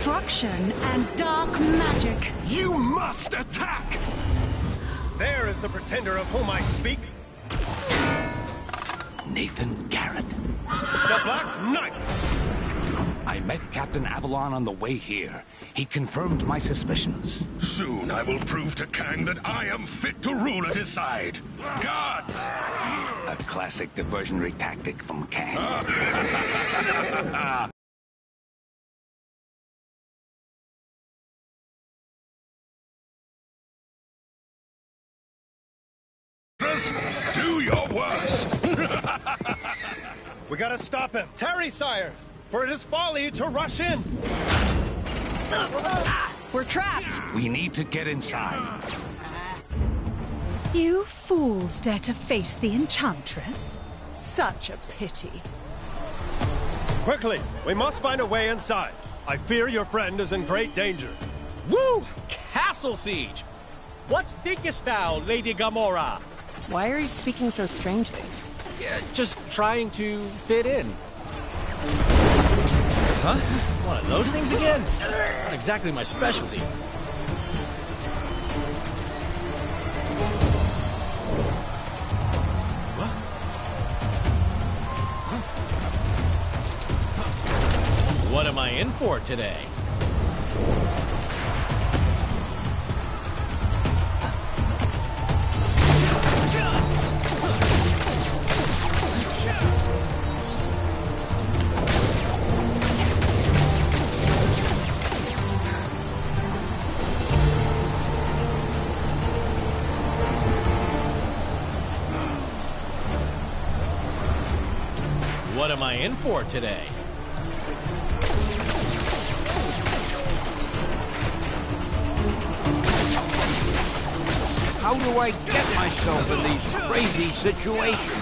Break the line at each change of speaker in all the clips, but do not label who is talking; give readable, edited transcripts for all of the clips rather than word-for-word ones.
destruction and dark magic.
You must attack!
There is the pretender of whom I speak.
Nathan Garrett.
The Black Knight!
I met Captain Avalon on the way here. He confirmed my suspicions.
Soon I will prove to Kang that I am fit to rule at his side. Gods!
A classic diversionary tactic from Kang.
Do your worst!
We gotta stop him. Tarry, sire, for it is folly to rush in.
We're trapped.
We need to get inside.
You fools dare to face the Enchantress? Such a pity.
Quickly, we must find a way inside. I fear your friend is in great danger.
Woo! Castle siege! What thinkest thou, Lady Gamora?
Why are you speaking so strangely?
Just trying to fit in. Huh? One of those things again? Not exactly my specialty. What am I in for today? What am I in for today?
How do I get myself in these crazy situations?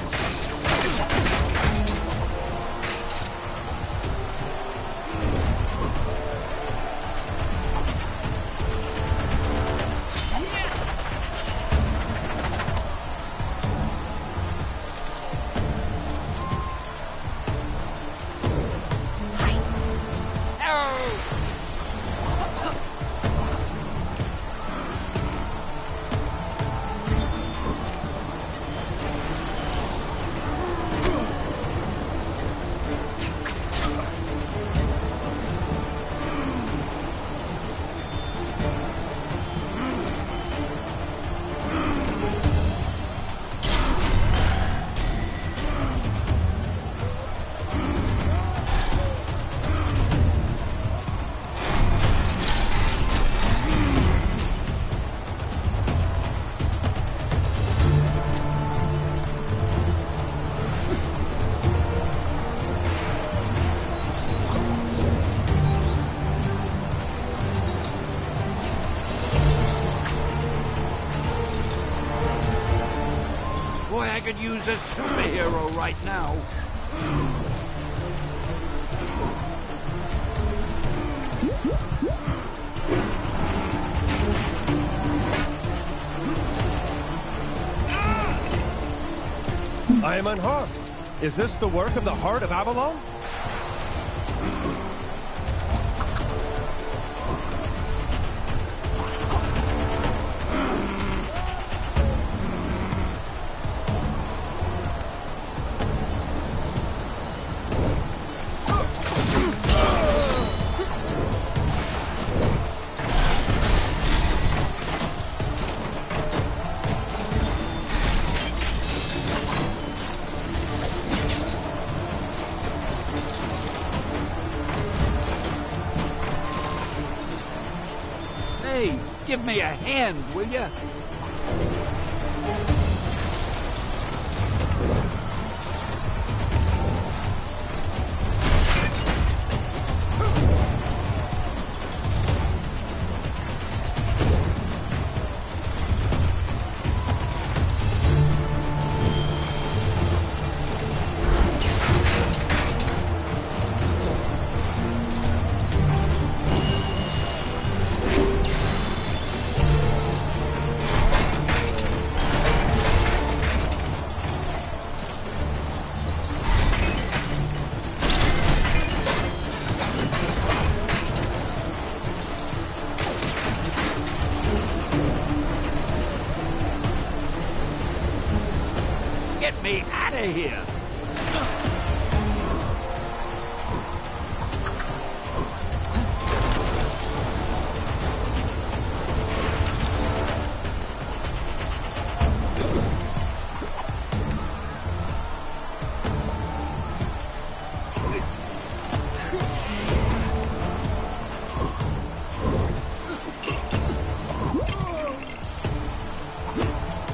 Boy, I could use a superhero right now.
I am unharmed. Is this the work of the Heart of Avalon?
Hey, give me a hand, will ya? of here.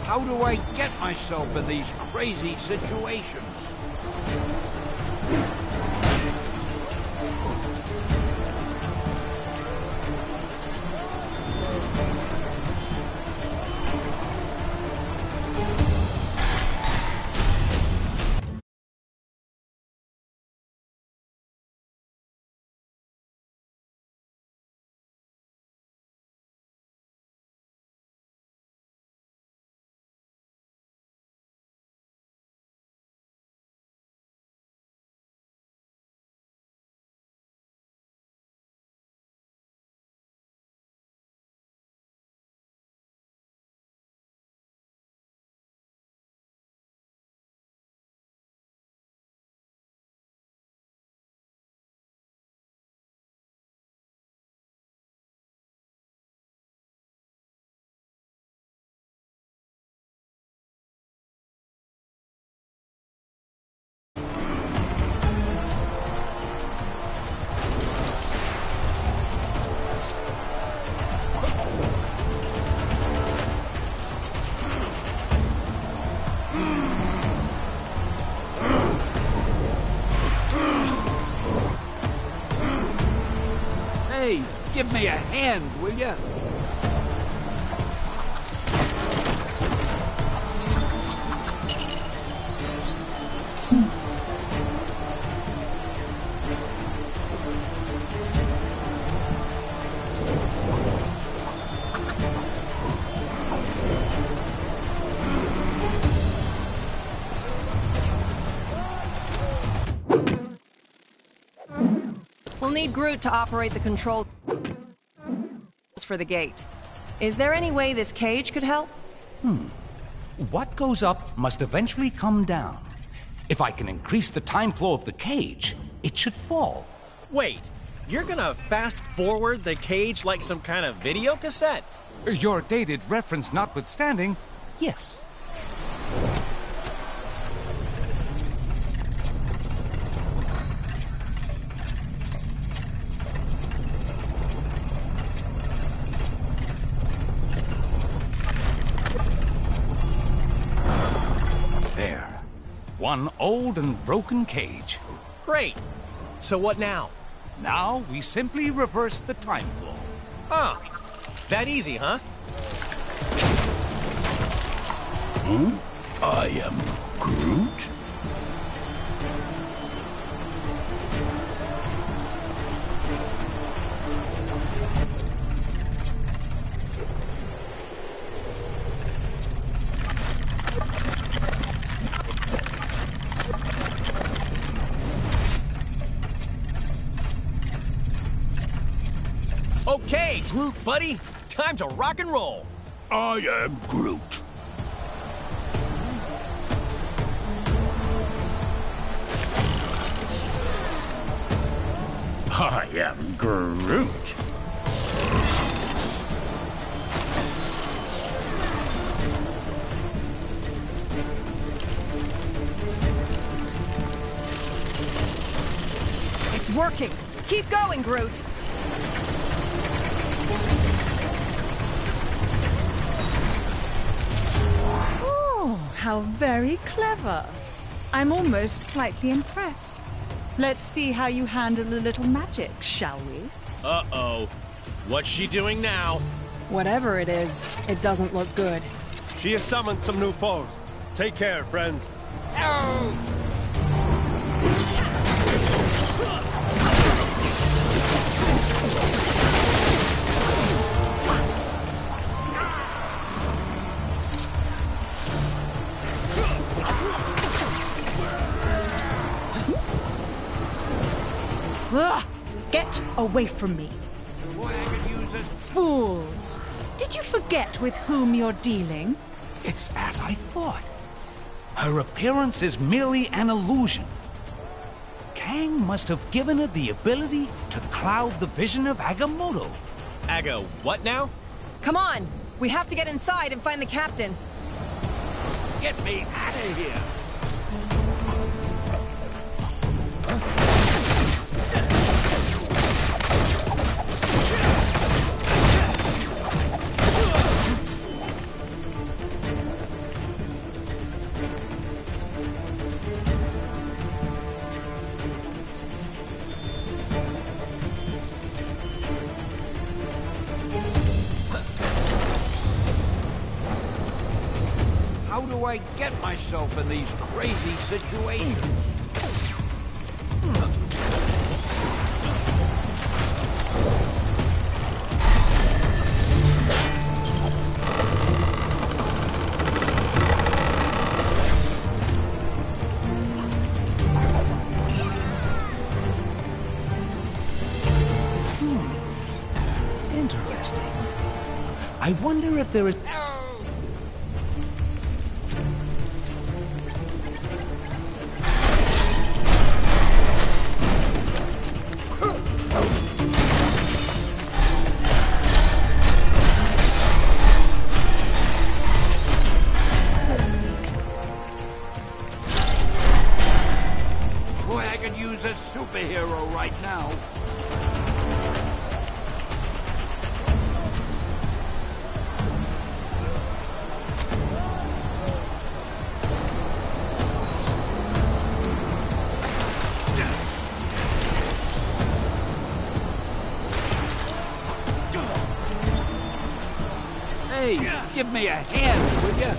How do I get myself in these crazy situations? Hey, give me a hand, will ya?
We'll need Groot to operate the controls for the gate. Is there any way this cage could help?
What goes up must eventually come down. If I can increase the time flow of the cage, it should fall.
Wait, you're gonna fast forward the cage like some kind of video cassette?
Your dated reference notwithstanding, yes. There. One old and broken cage.
Great. So what now?
Now we simply reverse the time flow.
Oh, that easy, huh?
I am Groot?
Okay, Groot, buddy. Time to rock and roll.
I am Groot. I am Groot.
It's working. Keep going, Groot.
Oh, how very clever. I'm almost slightly impressed. Let's see how you handle a little magic, shall we?
Uh-oh. What's she doing now?
Whatever it is, it doesn't look good.
She has summoned some new foes. Take care, friends.
Ugh! Get away from me.
Boy, I could use this.
Fools! Did you forget with whom you're dealing?
It's as I thought. Her appearance is merely an illusion. Kang must have given her the ability to cloud the vision of Agamotto.
Aga, what now?
Come on! We have to get inside and find the captain.
Get me out of here! How do I get myself in these crazy situations?
Interesting. I wonder if there is...
Boy, I could use a superhero right now. Hey, give me a hand, will ya?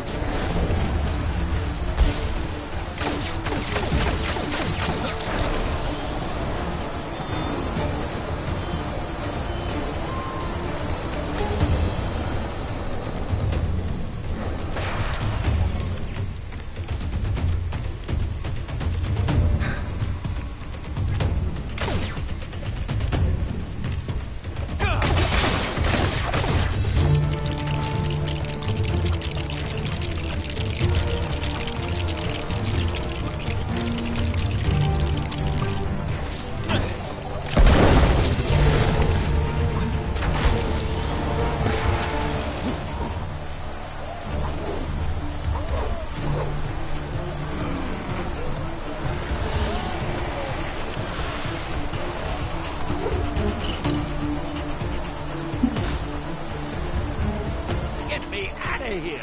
Get me out of here!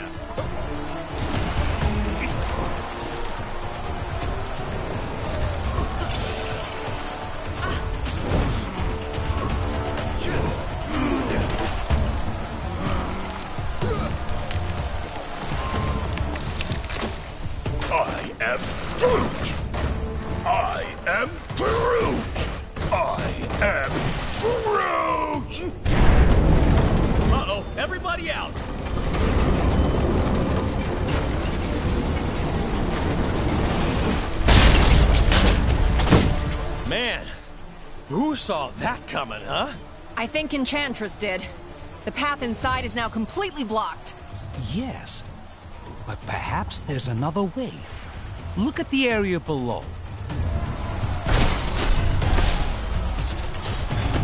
I am Groot! I am Groot! I am Groot!
Uh-oh, everybody out! Man, who saw that coming, huh?
I think Enchantress did. The path inside is now completely blocked.
Yes, but perhaps there's another way. Look at the area below.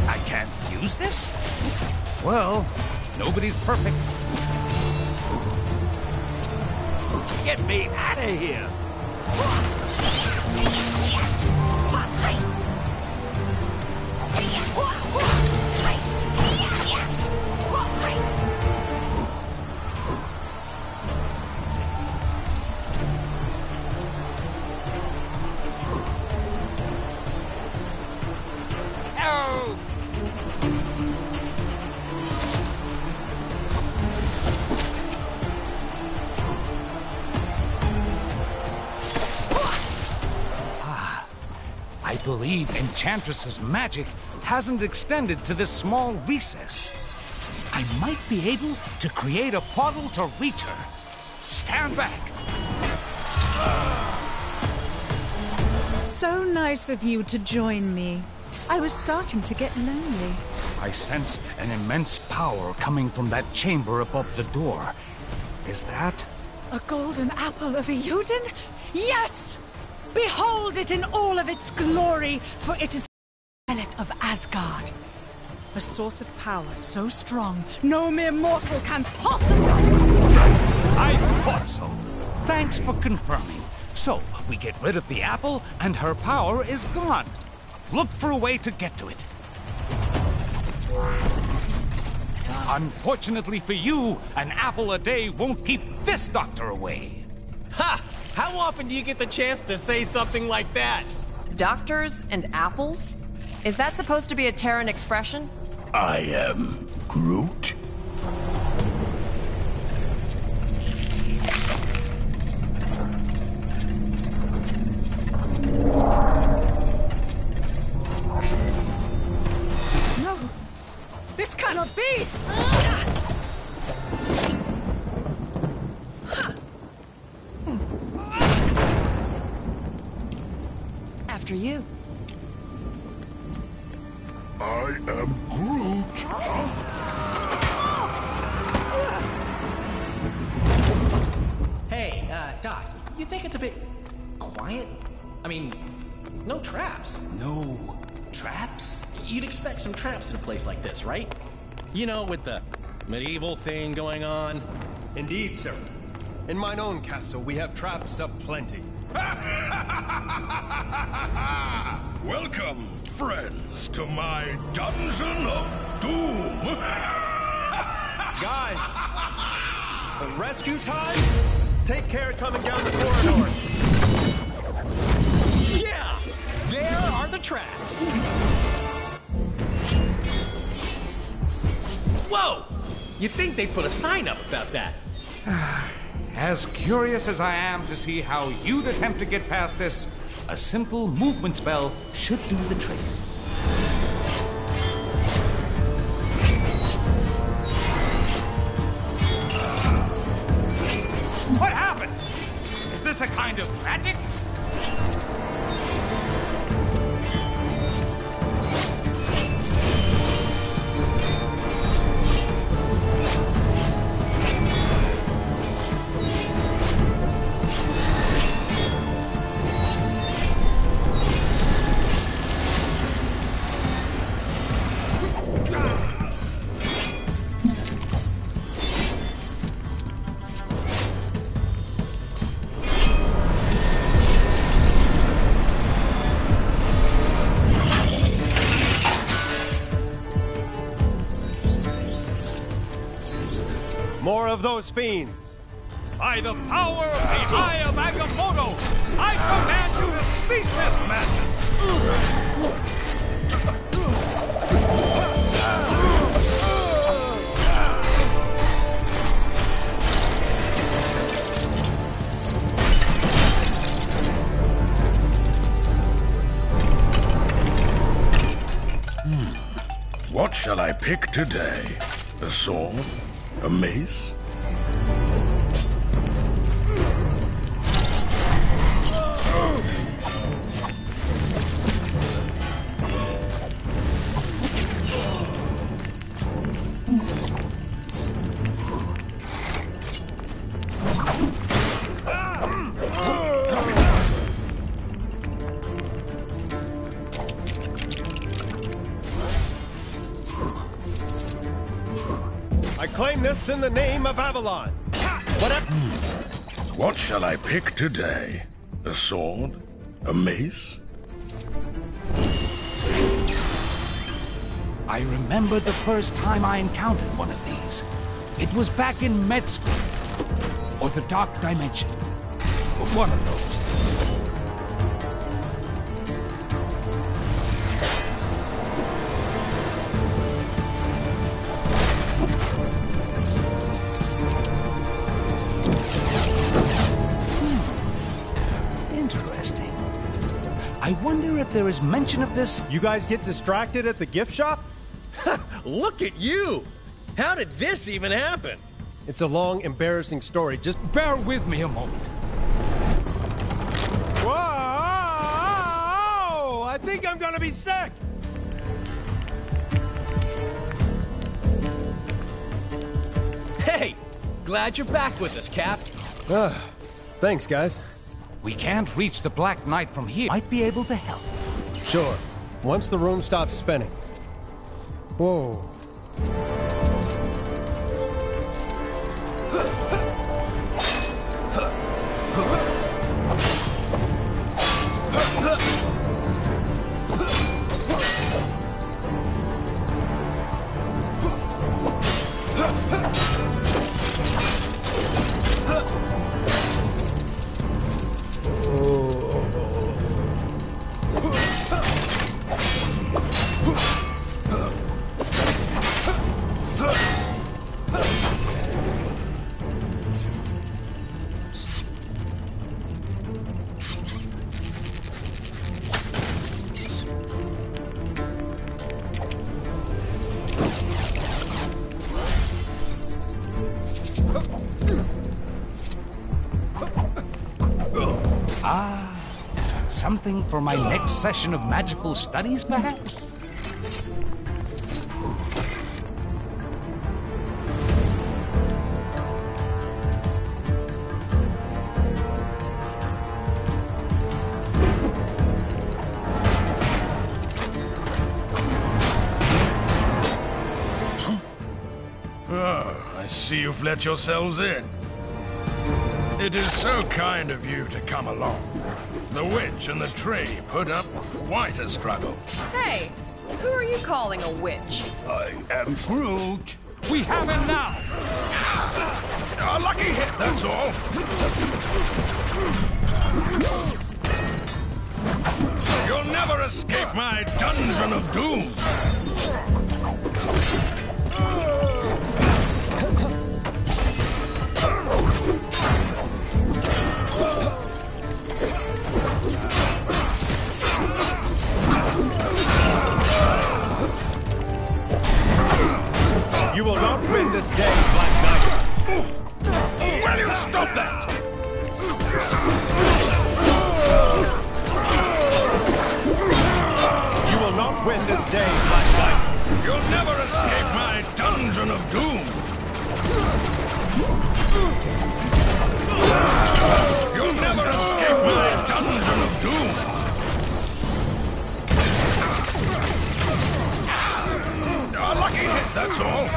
I can't use this? Well, nobody's perfect.
Get me out of here! Oh!
I believe Enchantress's magic hasn't extended to this small recess. I might be able to create a portal to reach her. Stand back!
So nice of you to join me. I was starting to get lonely.
I sense an immense power coming from that chamber above the door. Is that
A golden apple of Euden? Yes! Behold it in all of its glory, for it is the relic of Asgard. A source of power so strong, no mere mortal can possibly...
I thought so. Thanks for confirming. So, we get rid of the apple, and her power is gone. Look for a way to get to it. Unfortunately for you, an apple a day won't keep this doctor away.
Ha! How often do you get the chance to say something like that?
Doctors and apples? Is that supposed to be a Terran expression?
I am Groot.
No! This cannot be! After you.
I am Groot.
Hey, Doc, you think it's a bit quiet? I mean, no traps.
No traps?
You'd expect some traps in a place like this, right? You know, with the medieval thing going on.
Indeed, sir. In mine own castle, we have traps aplenty.
Welcome, friends, to my dungeon of doom.
Guys, for rescue time, take care coming down the corridors.
Yeah! There are the traps! Whoa! You'd think they'd put a sign up about that.
As curious as I am to see how you'd attempt to get past this, a simple movement spell should do the trick. What happened? Is this a kind of magic?
More of those fiends.
By the power of the Eye of Agamotto, I command you to cease this madness!
What shall I pick today? A sword? A mace?
I claim this in the name of Avalon.
What shall I pick today? A sword? A mace?
I remember the first time I encountered one of these. It was back in med school. Or the Dark Dimension. One of those. Interesting. I wonder if there is mention of this.
You guys get distracted at the gift shop?
Look at you! How did this even happen?
It's a long, embarrassing story. Just
Bear with me a moment.
whoa! I think I'm gonna be sick.
Hey! Glad you're back with us, Cap.
Thanks, guys.
We can't reach the Black Knight from here. Might be able to help.
Sure. Once the room stops spinning. Whoa.
Something for my next session of magical studies, perhaps?
Oh, I see you've let yourselves in. It is so kind of you to come along. The witch and the tree put up quite a struggle.
Hey, who are you calling a witch?
I am Groot.
We have him now!
A lucky hit, that's all. You'll never escape my dungeon of doom.
You will not win this day, Black Knight.
Will you stop that?
You will not win this day, Black Knight.
You'll never escape my dungeon of doom. You'll never escape my dungeon of doom. A lucky hit, that's all.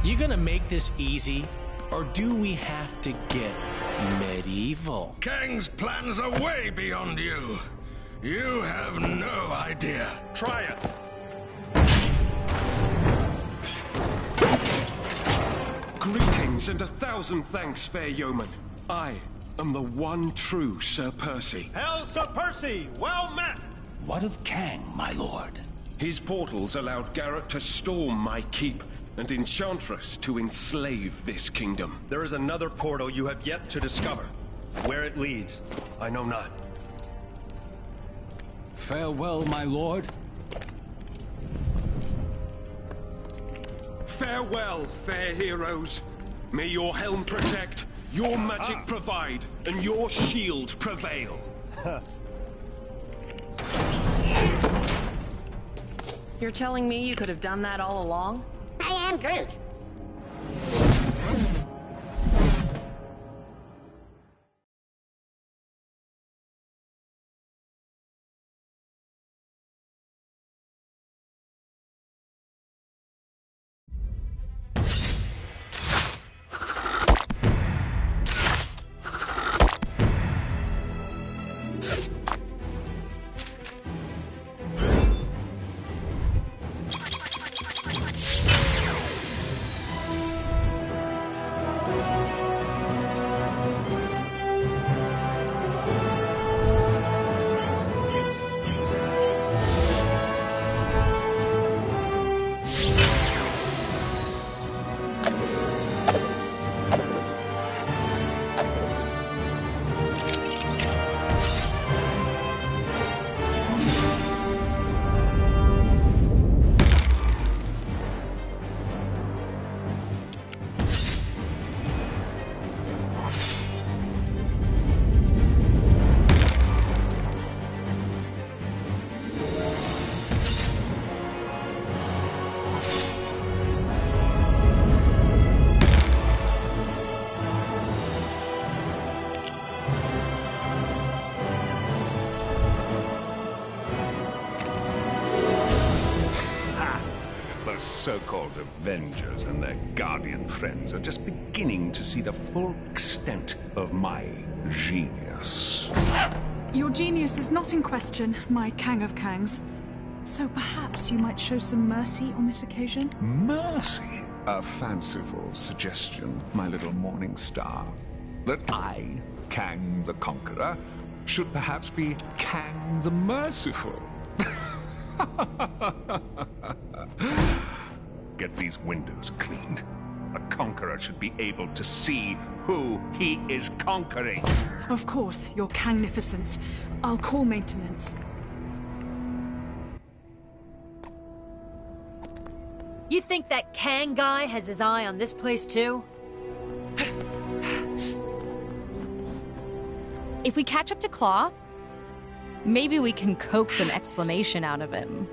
You gonna make this easy, or do we have to get medieval?
Kang's plans are way beyond you. You have no idea.
Try it.
Greetings and 1,000 thanks, fair yeoman. I am the one true Sir Percy.
Hail, Sir Percy! Well met!
What of Kang, my lord?
His portals allowed Garrett to storm my keep, and Enchantress to enslave this kingdom.
There is another portal you have yet to discover. Where it leads, I know not.
Farewell, my lord.
Farewell, fair heroes. May your helm protect, your magic provide, and your shield prevail.
You're telling me you could have done that all along?
I am Groot.
so-called Avengers and their Guardian friends are just beginning to see the full extent of my genius.
Your genius is not in question, my Kang of Kangs. So perhaps you might show some mercy on this occasion?
Mercy? A fanciful suggestion, my little morning star. That I, Kang the Conqueror, should perhaps be Kang the Merciful. Get these windows cleaned. A conqueror should be able to see who he is conquering.
Of course, your Kangnificence. I'll call maintenance.
You think that Kang guy has his eye on this place too?
If we catch up to Claw, maybe we can coax an explanation out of him.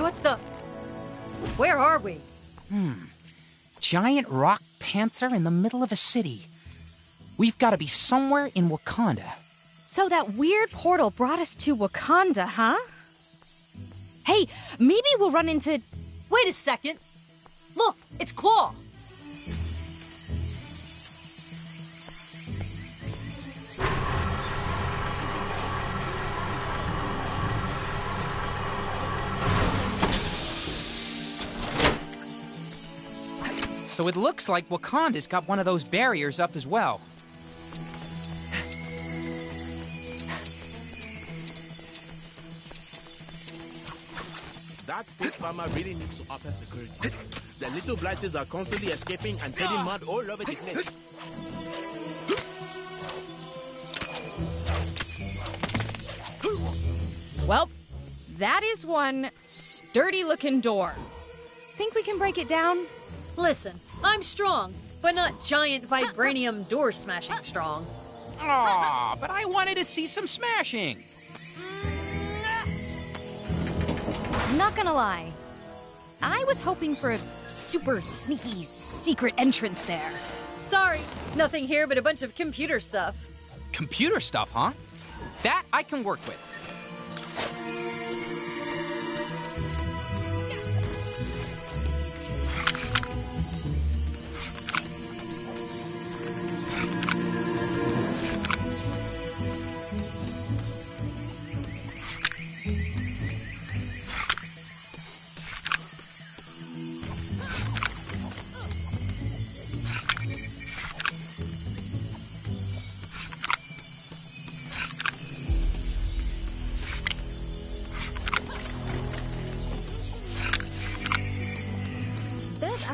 What the? Where are we?
Giant rock panther in the middle of a city. We've got to be somewhere in Wakanda.
So that weird portal brought us to Wakanda, huh? Hey, maybe we'll run into...
Wait a second! Look, it's Claw!
So it looks like Wakanda's got one of those barriers up as well.
That big farmer really needs to up her security. The little blighters are constantly escaping and trading mud all over the place.
Well, that is one sturdy-looking door. Think we can break it down?
Listen, I'm strong, but not giant vibranium door-smashing strong.
Aw, but I wanted to see some smashing.
Not gonna lie, I was hoping for a super sneaky secret entrance there.
Sorry, nothing here but a bunch of computer stuff.
Computer stuff, huh? That I can work with.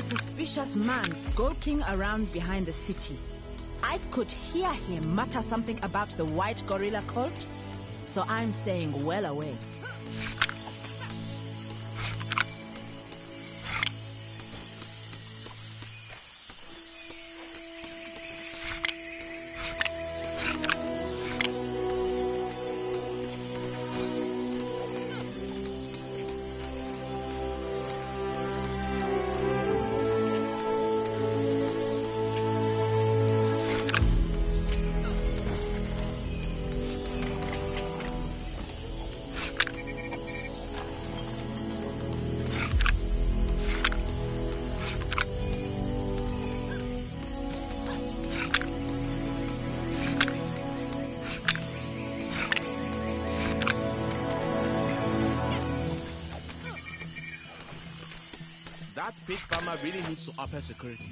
Suspicious man skulking around behind the city. I could hear him mutter something about the white gorilla cult, so I'm staying well away.
That pig farmer really needs to up her security.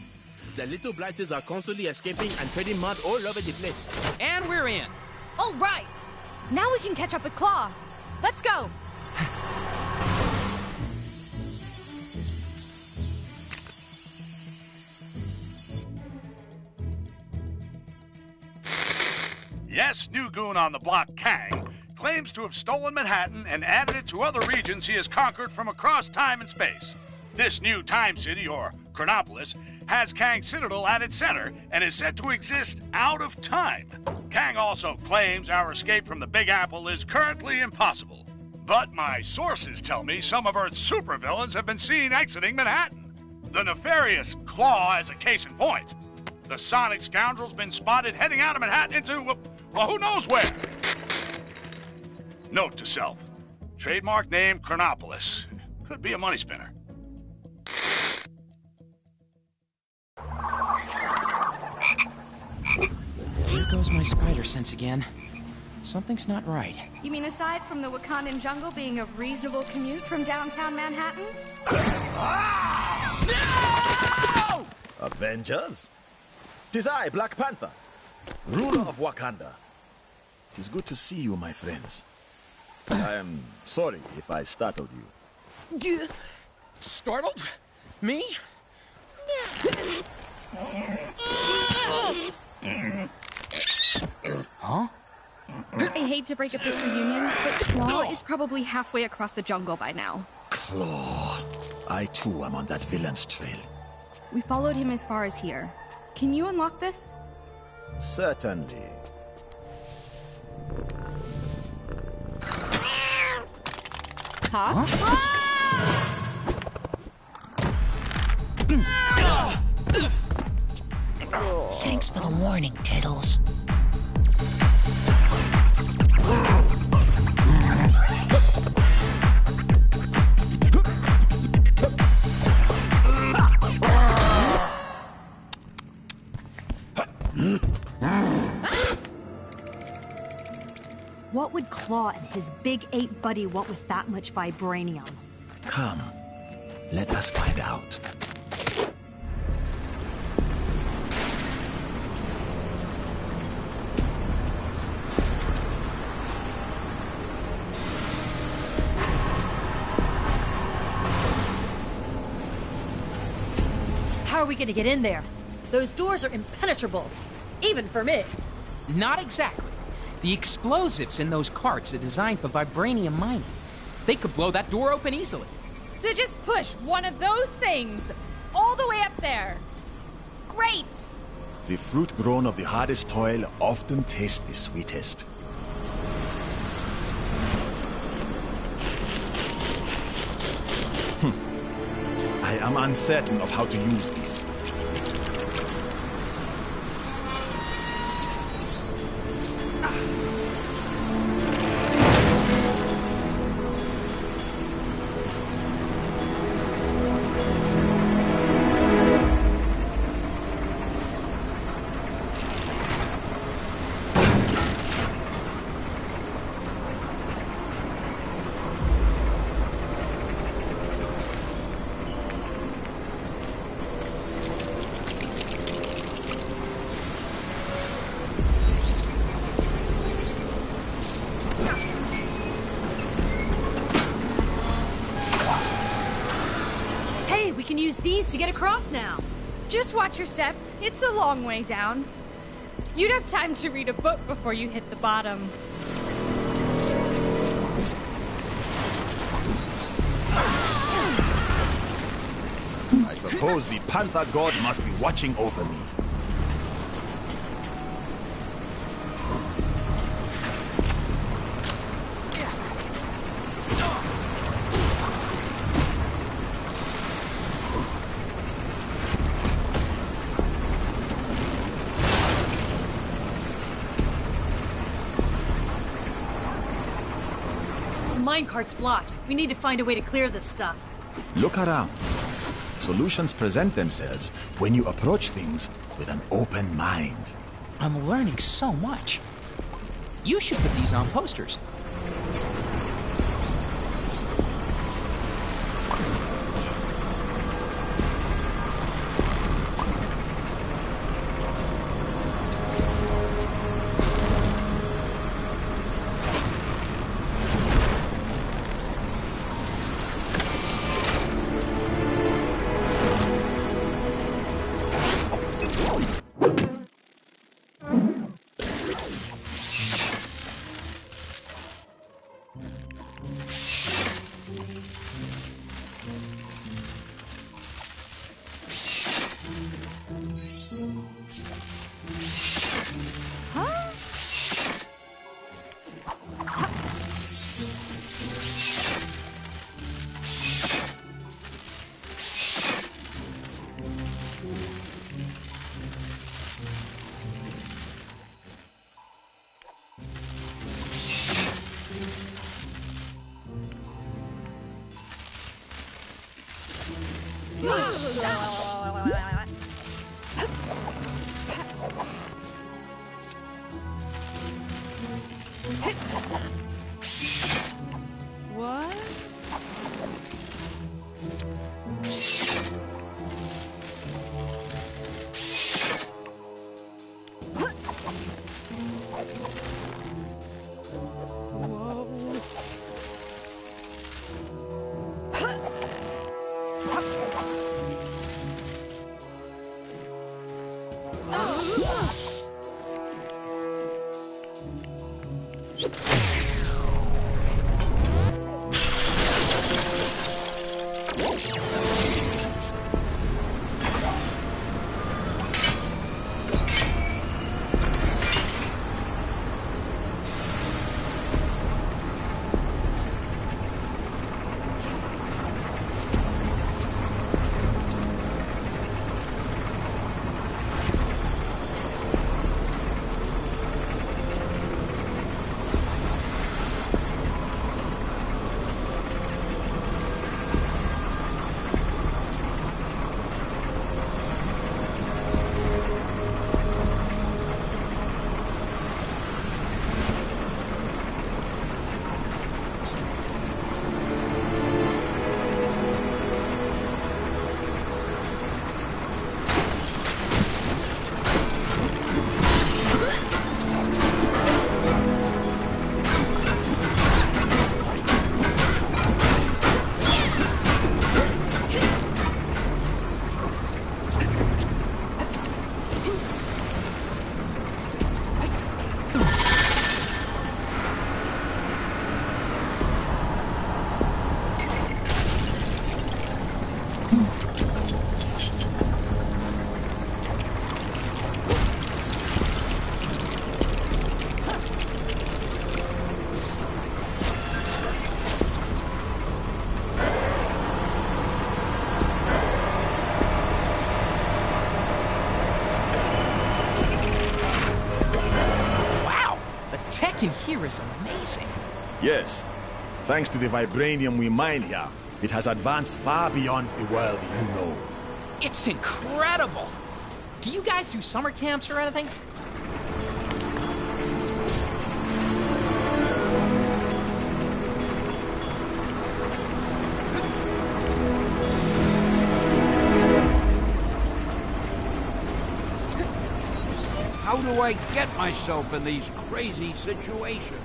The little blighters are constantly escaping and trading mud all over the place.
And we're in.
All right!
Now we can catch up with Claw. Let's go!
Yes, new goon on the block, Kang, claims to have stolen Manhattan and added it to other regions he has conquered from across time and space. This new Time City, or Chronopolis, has Kang Citadel at its center and is said to exist out of time. Kang also claims our escape from the Big Apple is currently impossible. But my sources tell me some of Earth's supervillains have been seen exiting Manhattan. The nefarious Claw is a case in point. The Sonic scoundrel's been spotted heading out of Manhattan into, well, who knows where. Note to self. Trademark name Chronopolis. Could be a money spinner.
Here goes my spider sense again. Something's not right.
You mean aside from the Wakandan jungle being a reasonable commute from downtown Manhattan?
No! Avengers? 'Tis I, Black Panther, ruler of Wakanda. 'Tis good to see you, my friends. I am sorry if I startled you.
Startled? Me? Huh?
I hate to break up this reunion, but Claw is probably halfway across the jungle by now.
Claw. I too am on that villain's trail.
We followed him as far as here. Can you unlock this?
Certainly.
Huh?
Thanks for the warning, Tiddles.
What would Claw and his big ape buddy want with that much vibranium?
Come, let us find out.
How are we gonna get in there? Those doors are impenetrable, even for me.
Not exactly. The explosives in those carts are designed for vibranium mining. They could blow that door open easily.
So just push one of those things all the way up there. Great!
The fruit grown of the hardest toil often tastes the sweetest. I am uncertain of how to use these.
These to get across now.
Just watch your step. It's a long way down. You'd have time to read a book before you hit the bottom.
I suppose the Panther God must be watching over me.
Minecart's blocked. We need to find a way to clear this stuff.
Look around. Solutions present themselves when you approach things with an open mind.
I'm learning so much. You should put these on posters.
What?
In here is amazing.
Yes. Thanks to the vibranium we mine here, it has advanced far beyond the world you know.
It's incredible. Do you guys do summer camps or anything?
How do I get myself in these crazy situations?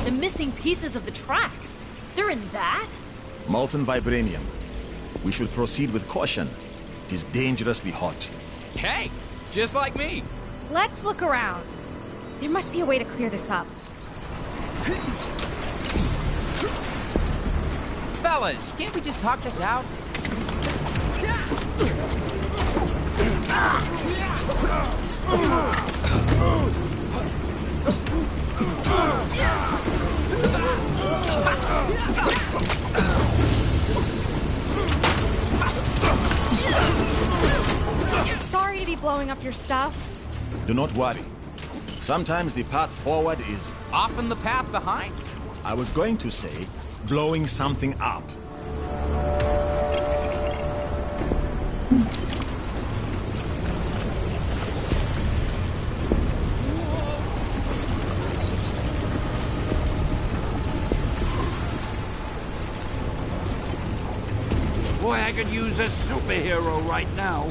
The missing pieces of the tracks. They're in that?
Molten vibranium. We should proceed with caution. It is dangerously hot.
Hey, just like me.
Let's look around. There must be a way to clear this up.
Fellas, can't we just talk this out?
Sorry to be blowing up your stuff.
Do not worry. Sometimes the path forward is...
often the path behind?
I was going to say, blowing something up.
Boy, I could use a superhero right now.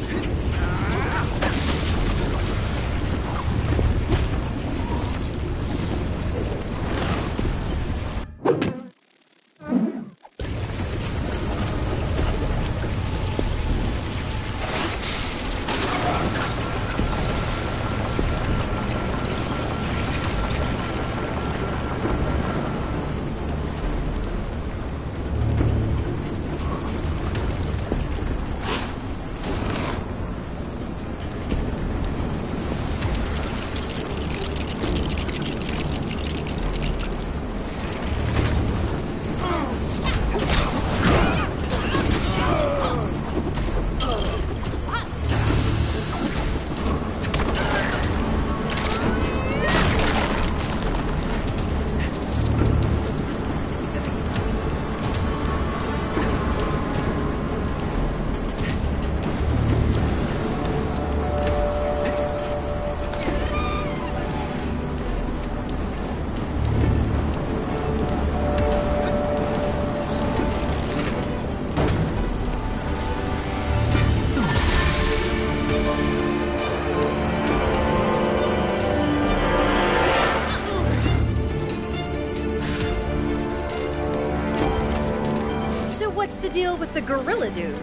what's the deal with the gorilla dude?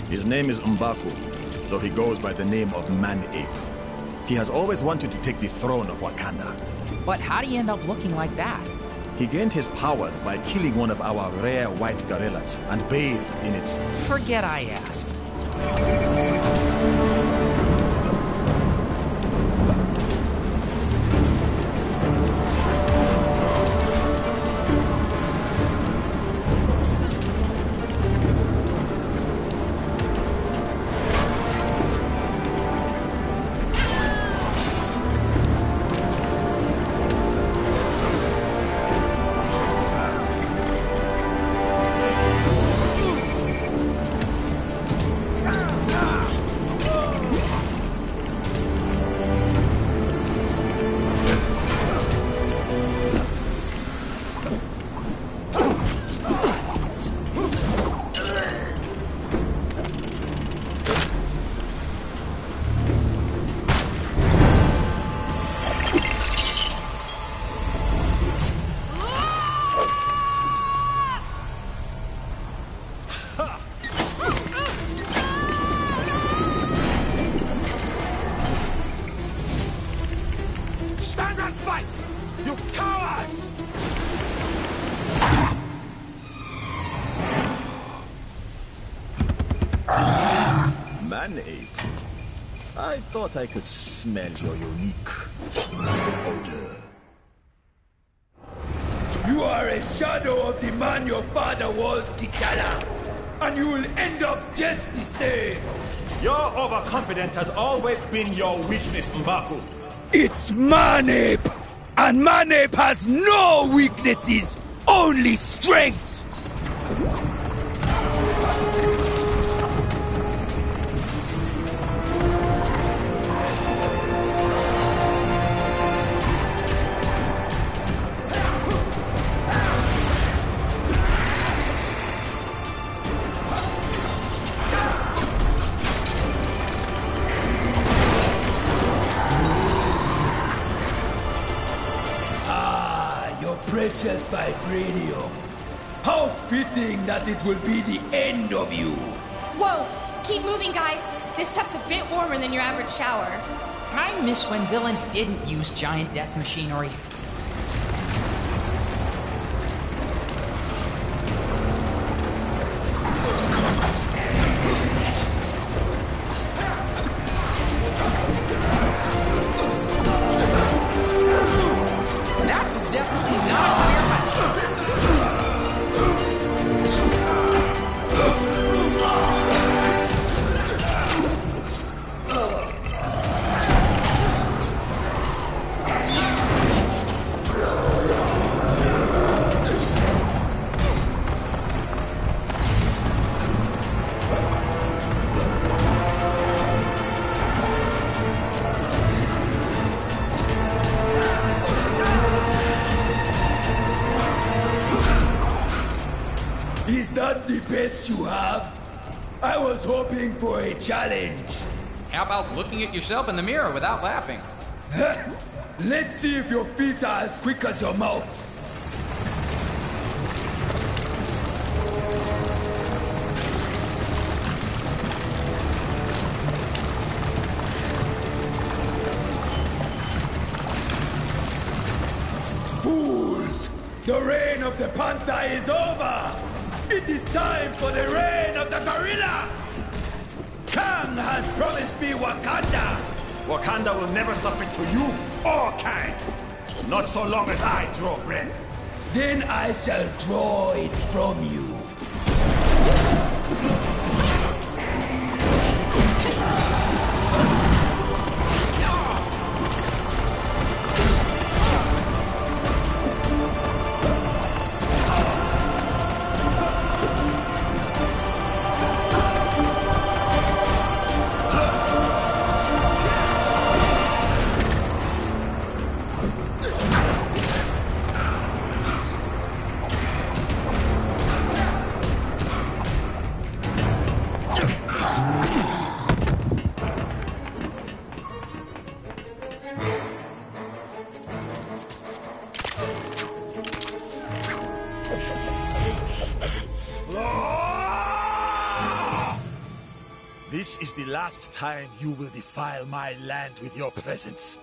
His name is M'Baku, though he goes by the name of Man-Ape. He has always wanted to take the throne of Wakanda.
But how do you end up looking like that?
He gained his powers by killing one of our rare white gorillas and bathed in its...
Forget I asked.
Man-Ape, I thought I could smell your unique odor.
You are a shadow of the man your father was, T'Challa, and you will end up just the same.
Your overconfidence has always been your weakness, M'Baku.
It's Man-Ape, and Man-Ape has no weaknesses, only strength. Precious vibranium. How fitting that it will be the end of you.
Whoa! Keep moving, guys. This stuff's a bit warmer than your average shower.
I miss when villains didn't use giant death machinery.
Is that the best you have? I was hoping for a challenge.
How about looking at yourself in the mirror without laughing?
Let's see if your feet are as quick as your mouth. Fools! The reign of the panther is over! It is time for the reign of the gorilla! Kang has promised me Wakanda!
Wakanda will never submit to you or Kang. Not so long as I draw breath.
Then I shall draw it from you.
This is the last time you will defile my land with your presence.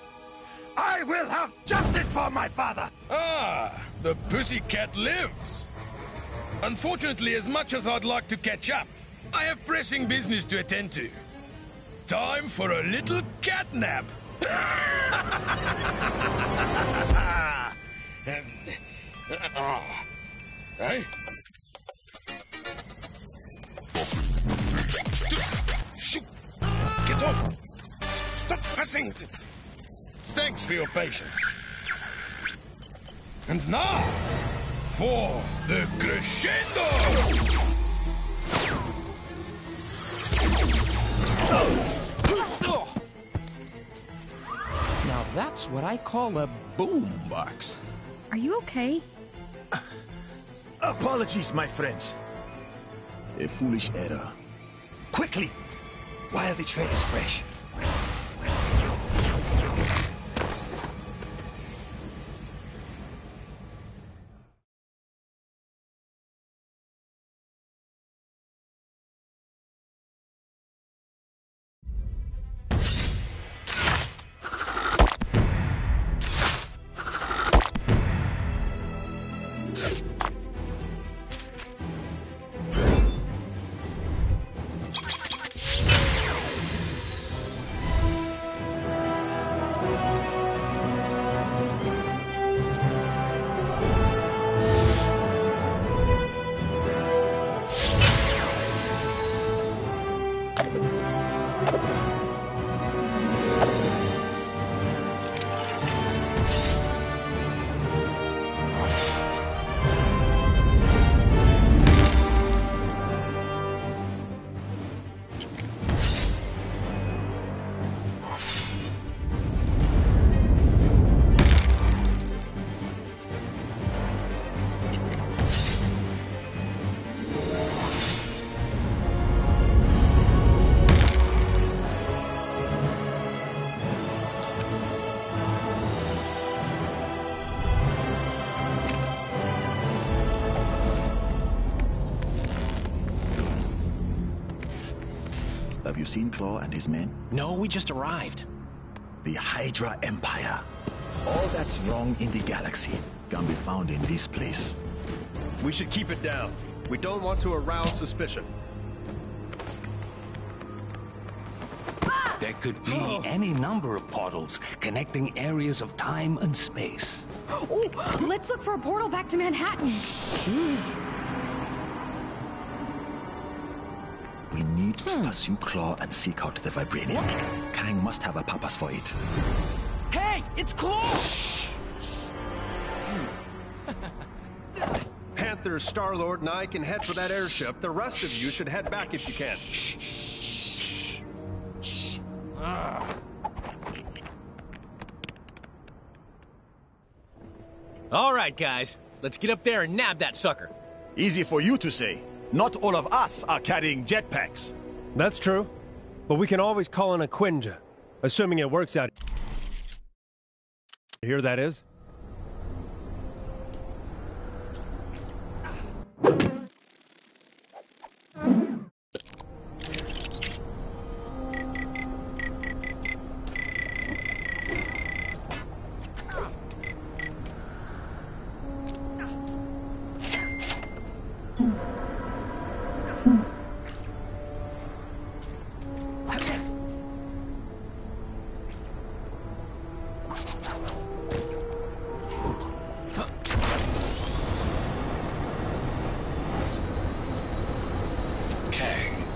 I will have justice for my father!
Ah, the pussycat lives. Unfortunately, as much as I'd like to catch up, I have pressing business to attend to. Time for a little catnap. Hey? Shoot! Get off! Stop pressing! Thanks for your patience. And now, for the crescendo!
Now that's what I call a boombox.
Are you okay?
Apologies, my friends. A foolish error. Quickly, while the trail is fresh. Have you seen Claw and his men?
No, we just arrived.
The Hydra Empire. All that's wrong in the galaxy can be found in this place.
We should keep it down. We don't want to arouse suspicion.
There could be any number of portals connecting areas of time and space.
Oh, let's look for a portal back to Manhattan.
We need to pursue Claw and seek out the Vibranium. Kang must have a purpose for it.
Hey, it's Claw!
Panther, Star-Lord, and I can head for that airship. The rest of you should head back if you can.
All right, guys. Let's get up there and nab that sucker.
Easy for you to say. Not all of us are carrying jetpacks.
That's true. But we can always call in a Quinja, assuming it works out. Here that is.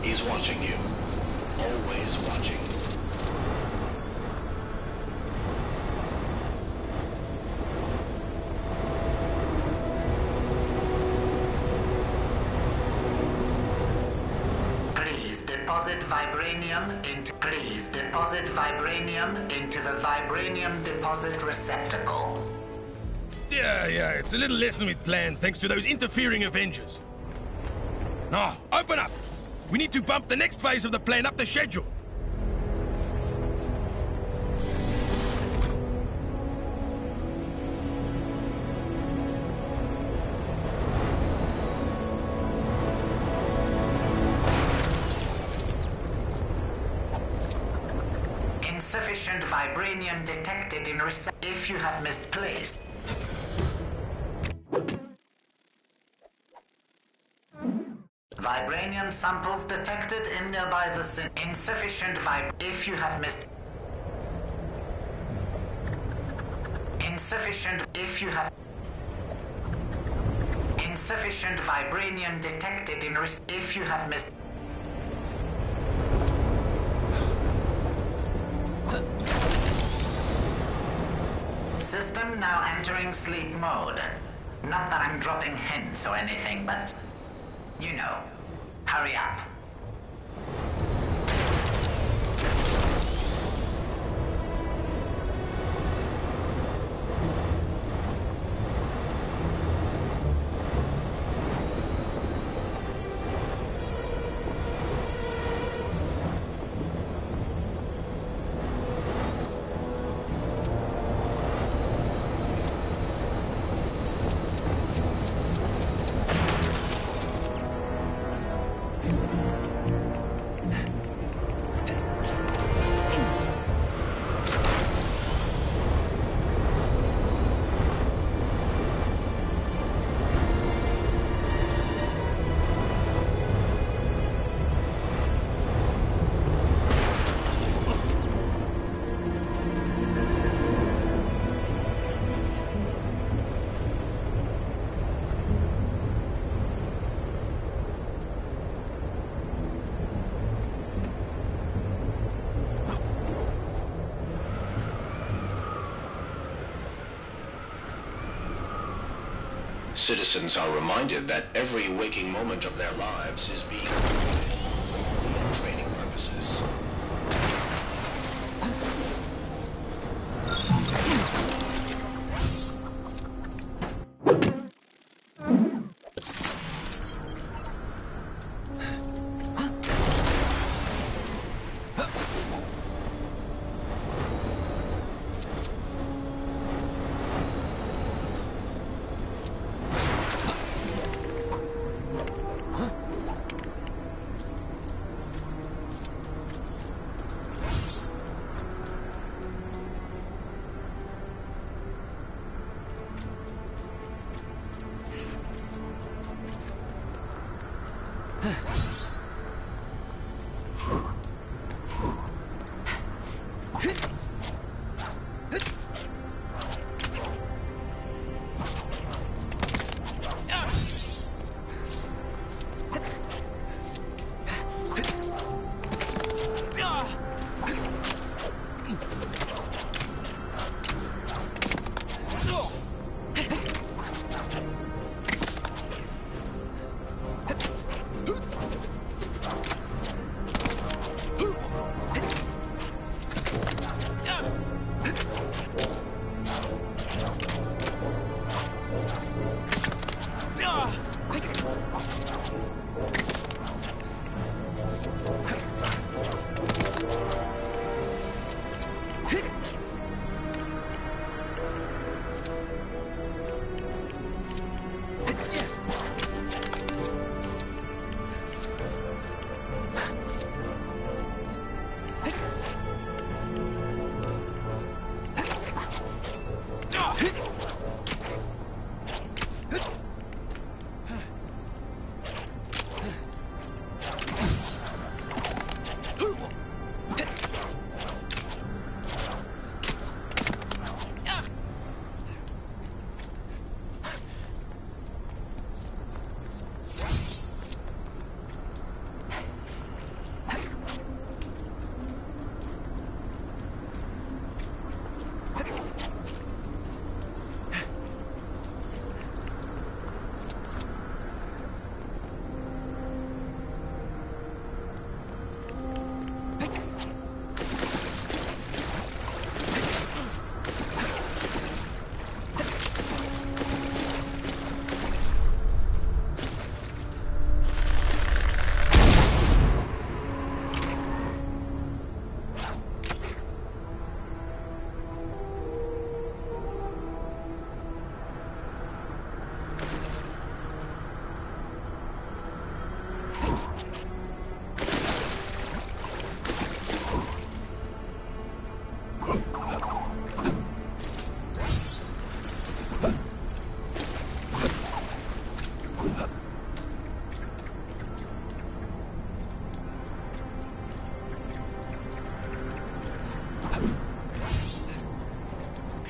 He's watching you. Always watching. Please deposit vibranium into the vibranium deposit receptacle.
Yeah, it's a little less than we'd planned thanks to those interfering Avengers. Now, open up! We need to bump the next phase of the plan up the schedule.
Insufficient vibranium detected in if you have misplaced. Vibranium samples detected in nearby vicinity. Insufficient if you have missed. Insufficient if you have. Insufficient vibranium detected in if you have missed. System now entering sleep mode. Not that I'm dropping hints or anything, but you know, hurry up.
Citizens are reminded that every waking moment of their lives is being for training purposes.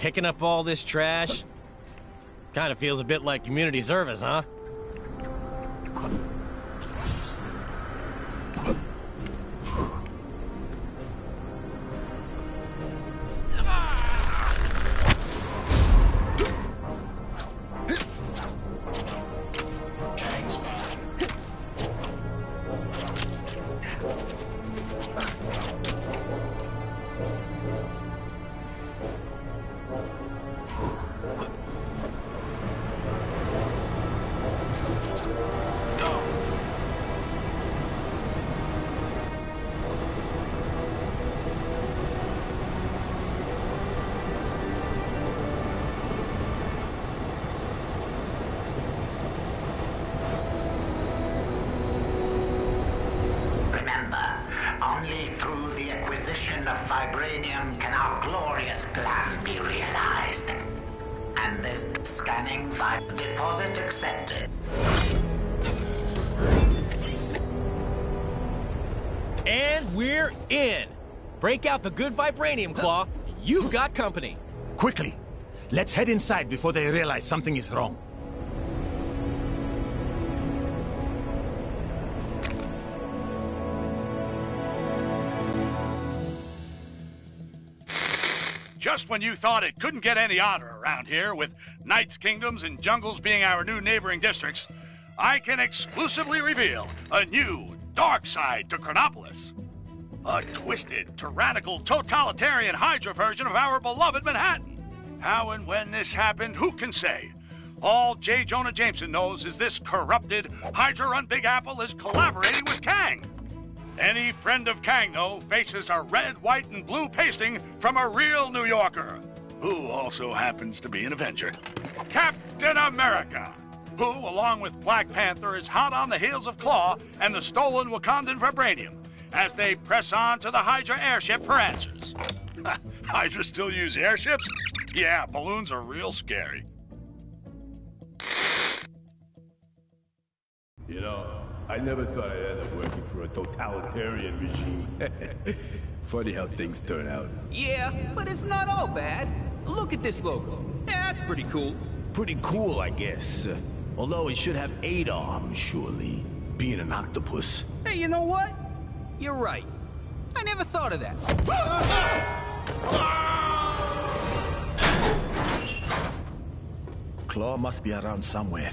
picking up all this trash? Kind of feels a bit like community service, huh?
Only through the acquisition of vibranium can our glorious plan be realized. And this scanning deposit accepted.
And we're in! Break out the good vibranium claw. You've got company.
Quickly! Let's head inside before they realize something is wrong.
Just when you thought it couldn't get any odder around here, with Knights' Kingdoms and Jungles being our new neighboring districts, I can exclusively reveal a new dark side to Chronopolis. A twisted, tyrannical, totalitarian Hydra version of our beloved Manhattan. How and when this happened, who can say? All J. Jonah Jameson knows is this corrupted, Hydra-run Big Apple is collaborating with Kang. Any friend of Kang, though, faces a red, white, and blue pasting from a real New Yorker, who also happens to be an Avenger. Captain America, who, along with Black Panther, is hot on the heels of Claw and the stolen Wakandan vibranium, as they press on to the Hydra airship for answers. Hydra still use airships? Yeah, balloons are real scary.
You know, I never thought I'd end up working for a totalitarian regime. Funny how things turn out.
Yeah, but it's not all bad. Look at this logo. Yeah, that's pretty cool.
Pretty cool, I guess. Although it should have 8 arms, surely. Being an octopus.
Hey, you know what? You're right. I never thought of that.
Claw must be around somewhere,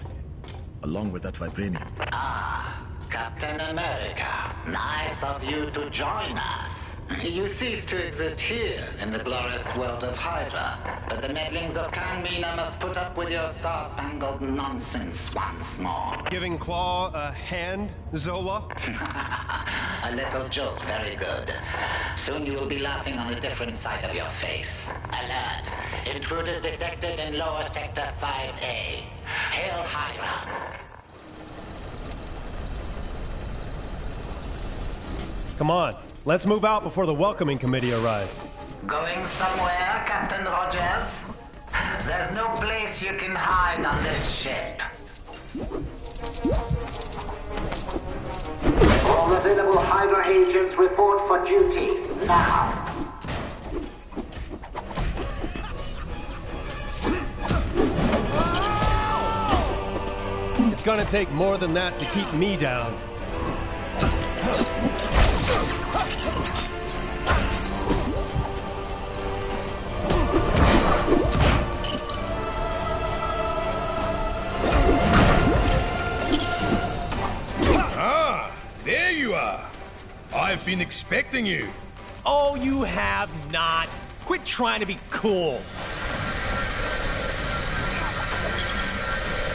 along with that vibranium.
Ah, Captain America. Nice of you to join us. You cease to exist here in the glorious world of Hydra, but the meddlings of Kang Mina must put up with your star-spangled nonsense once more.
Giving Claw a hand, Zola?
A little joke, very good. Soon you will be laughing on a different side of your face. Alert! Intruders detected in lower sector 5A. Hail Hydra!
Come on, let's move out before the welcoming committee arrives.
Going somewhere, Captain Rogers? There's no place you can hide on this ship. All available Hydra agents report for duty, now.
It's gonna take more than that to keep me down.
There you are. I've been expecting you.
Oh, you have not. Quit trying to be cool.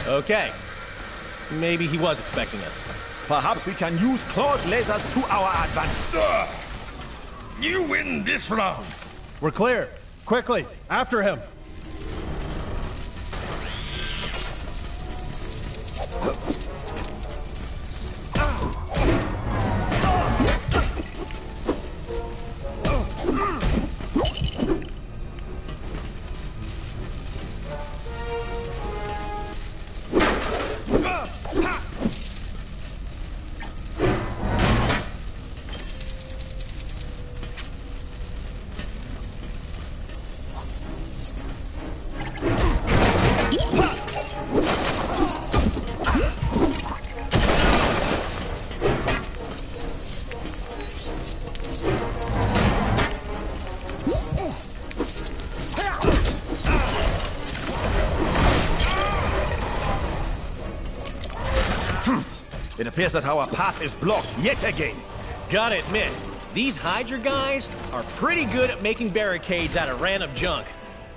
Okay. Maybe he was expecting us.
Perhaps we can use Claw's lasers to our advantage.
You win this round.
We're clear. Quickly, after him.
appears that our path is blocked yet again.
Gotta admit, these Hydra guys are pretty good at making barricades out of random junk.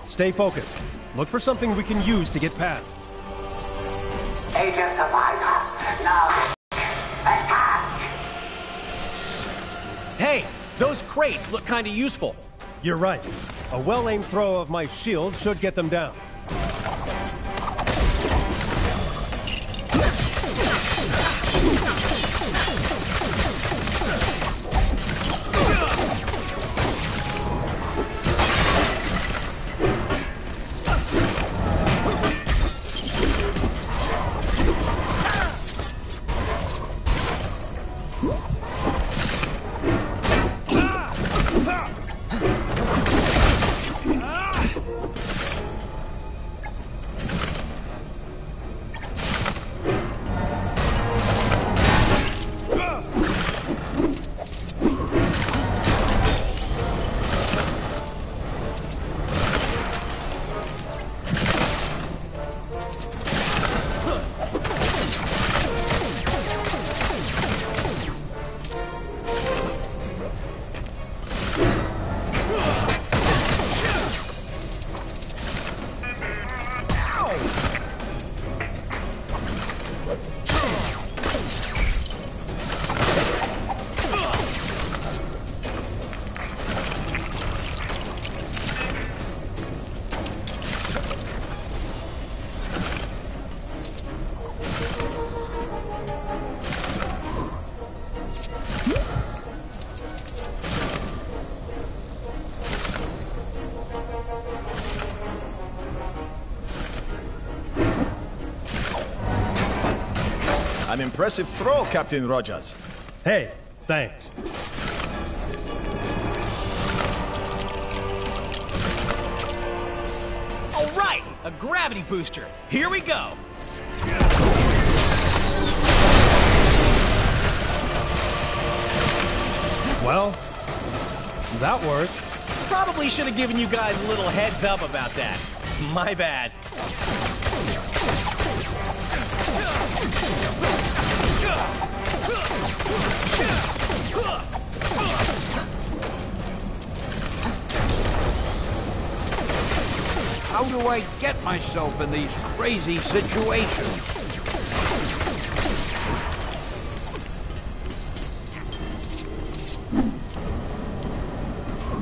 Stay focused. Look for something we can use to get past.
Agents of Hydra, now attack!
Hey, those crates look kinda useful.
You're right. A well-aimed throw of my shield should get them down.
An impressive throw, Captain Rogers.
Hey, thanks.
All right, a gravity booster. Here we go.
Well, that worked.
Probably should have given you guys a little heads up about that. My bad.
How do I get myself in these crazy situations?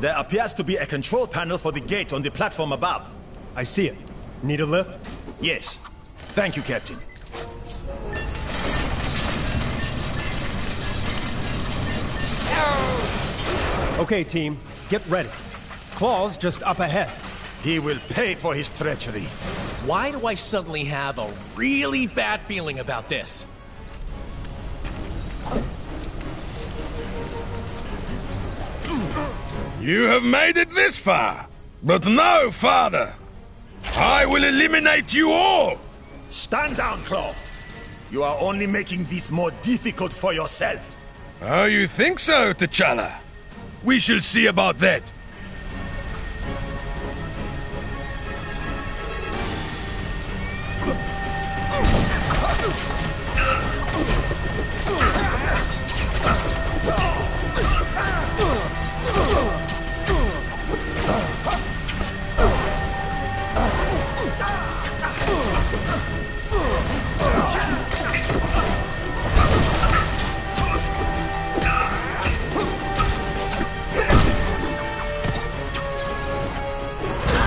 There appears to be a control panel for the gate on the platform above.
I see it. Need a lift?
Yes. Thank you, Captain.
Okay, team. Get ready. Claw's just up ahead.
He will pay for his treachery.
Why do I suddenly have a really bad feeling about this?
You have made it this far, but no farther. I will eliminate you all!
Stand down, Claw. You are only making this more difficult for yourself.
Oh, you think so, T'Challa? We shall see about that.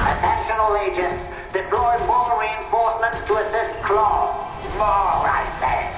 Attention all agents. Deploy more reinforcements to assist Claw. More, I said.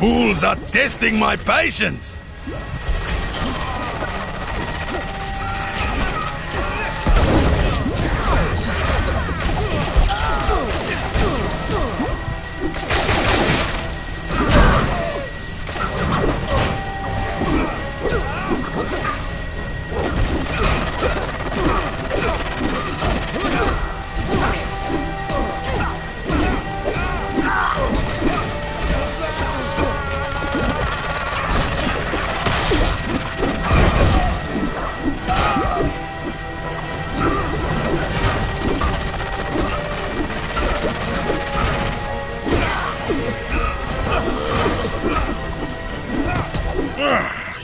fools are testing my patience!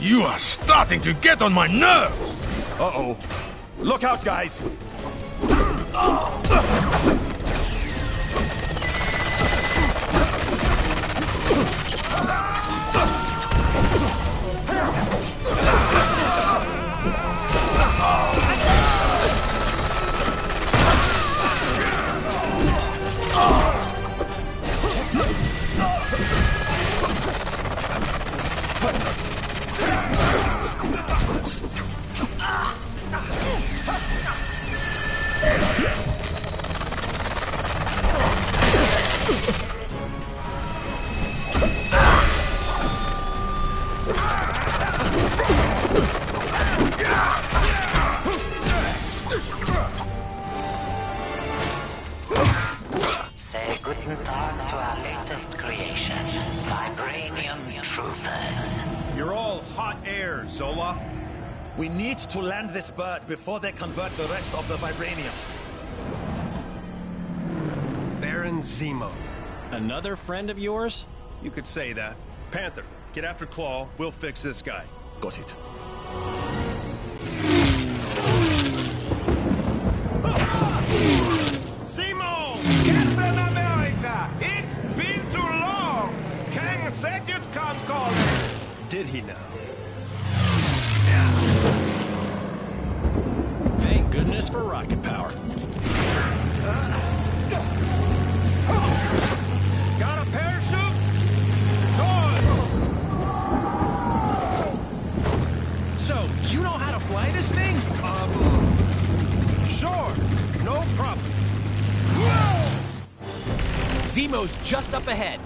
You are starting to get on my nerves!
Uh-oh. Look out, guys!
Say guten Tag to our latest creation, Vibranium Troopers.
You're all hot air, Zola.
We need to land this bird before they convert the rest of the vibranium.
Baron Zemo.
Another friend of yours?
You could say that. Panther, get after Claw. We'll fix this guy.
Got it.
Zemo! Captain America! It's been too long! Kang said you'd come calling!
Did he now?
Thank goodness for rocket power.
Got a parachute? Good!
So, you know how to fly this thing?
Sure. No problem.
Zemo's just up ahead.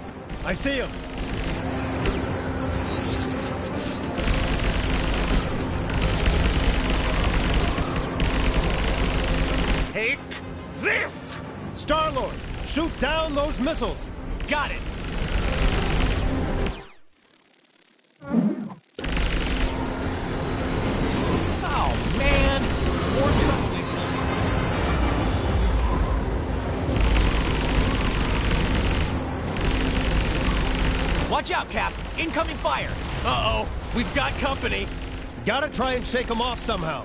I see him.
Take this!
Star-Lord, shoot down those missiles.
Got it. Oh, man. More trouble. Watch out, Cap. Incoming fire. Uh-oh. We've got company.
Gotta try and shake them off somehow.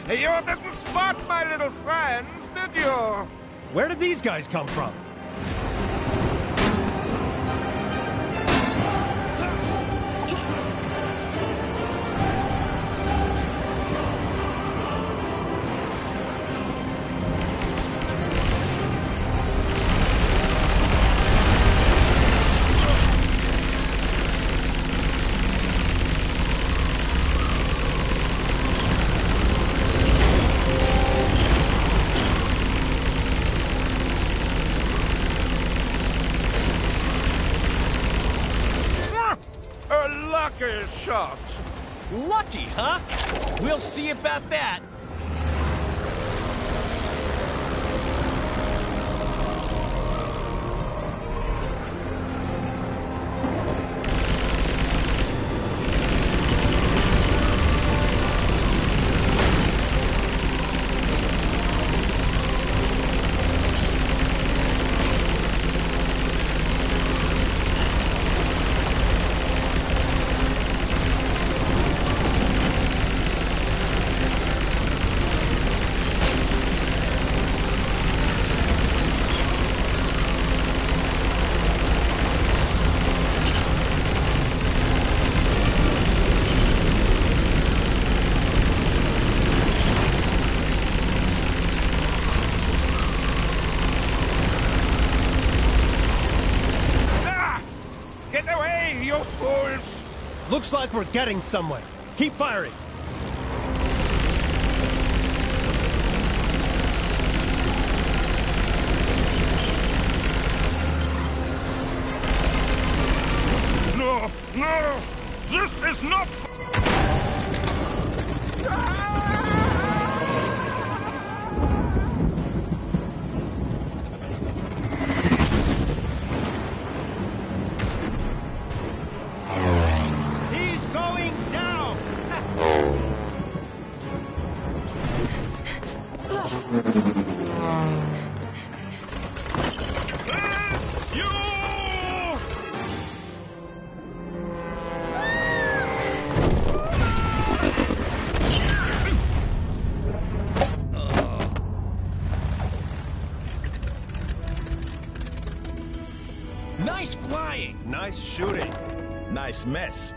You didn't spot my little friends, did you?
Where did these guys come from?
Lucky shot.
Lucky, huh? We'll see about that.
Get away, you fools!
Looks like we're getting somewhere. Keep firing.
No, no! This is not...
He's going down!
Nice flying!
Nice shooting.
Nice mess.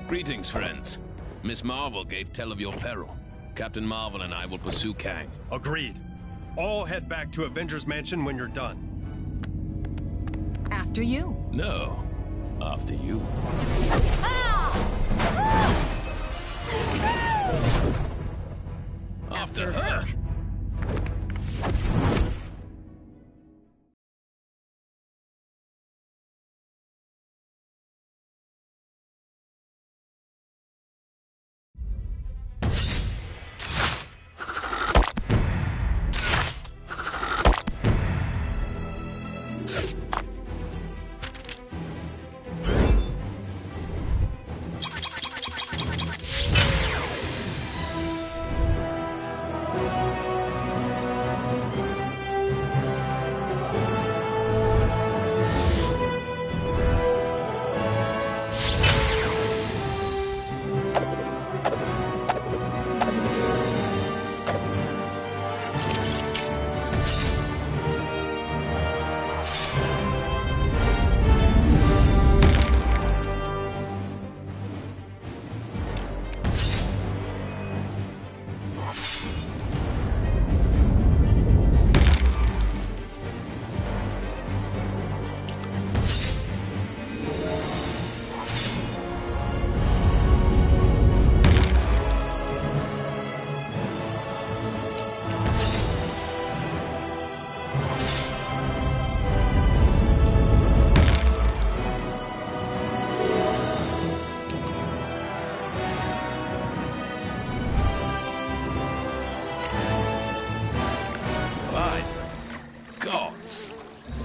Greetings, friends. Miss Marvel gave tell of your peril. Captain Marvel and I will pursue Kang.
Agreed. All head back to Avengers Mansion when you're done.
After you.
No, after you. After her.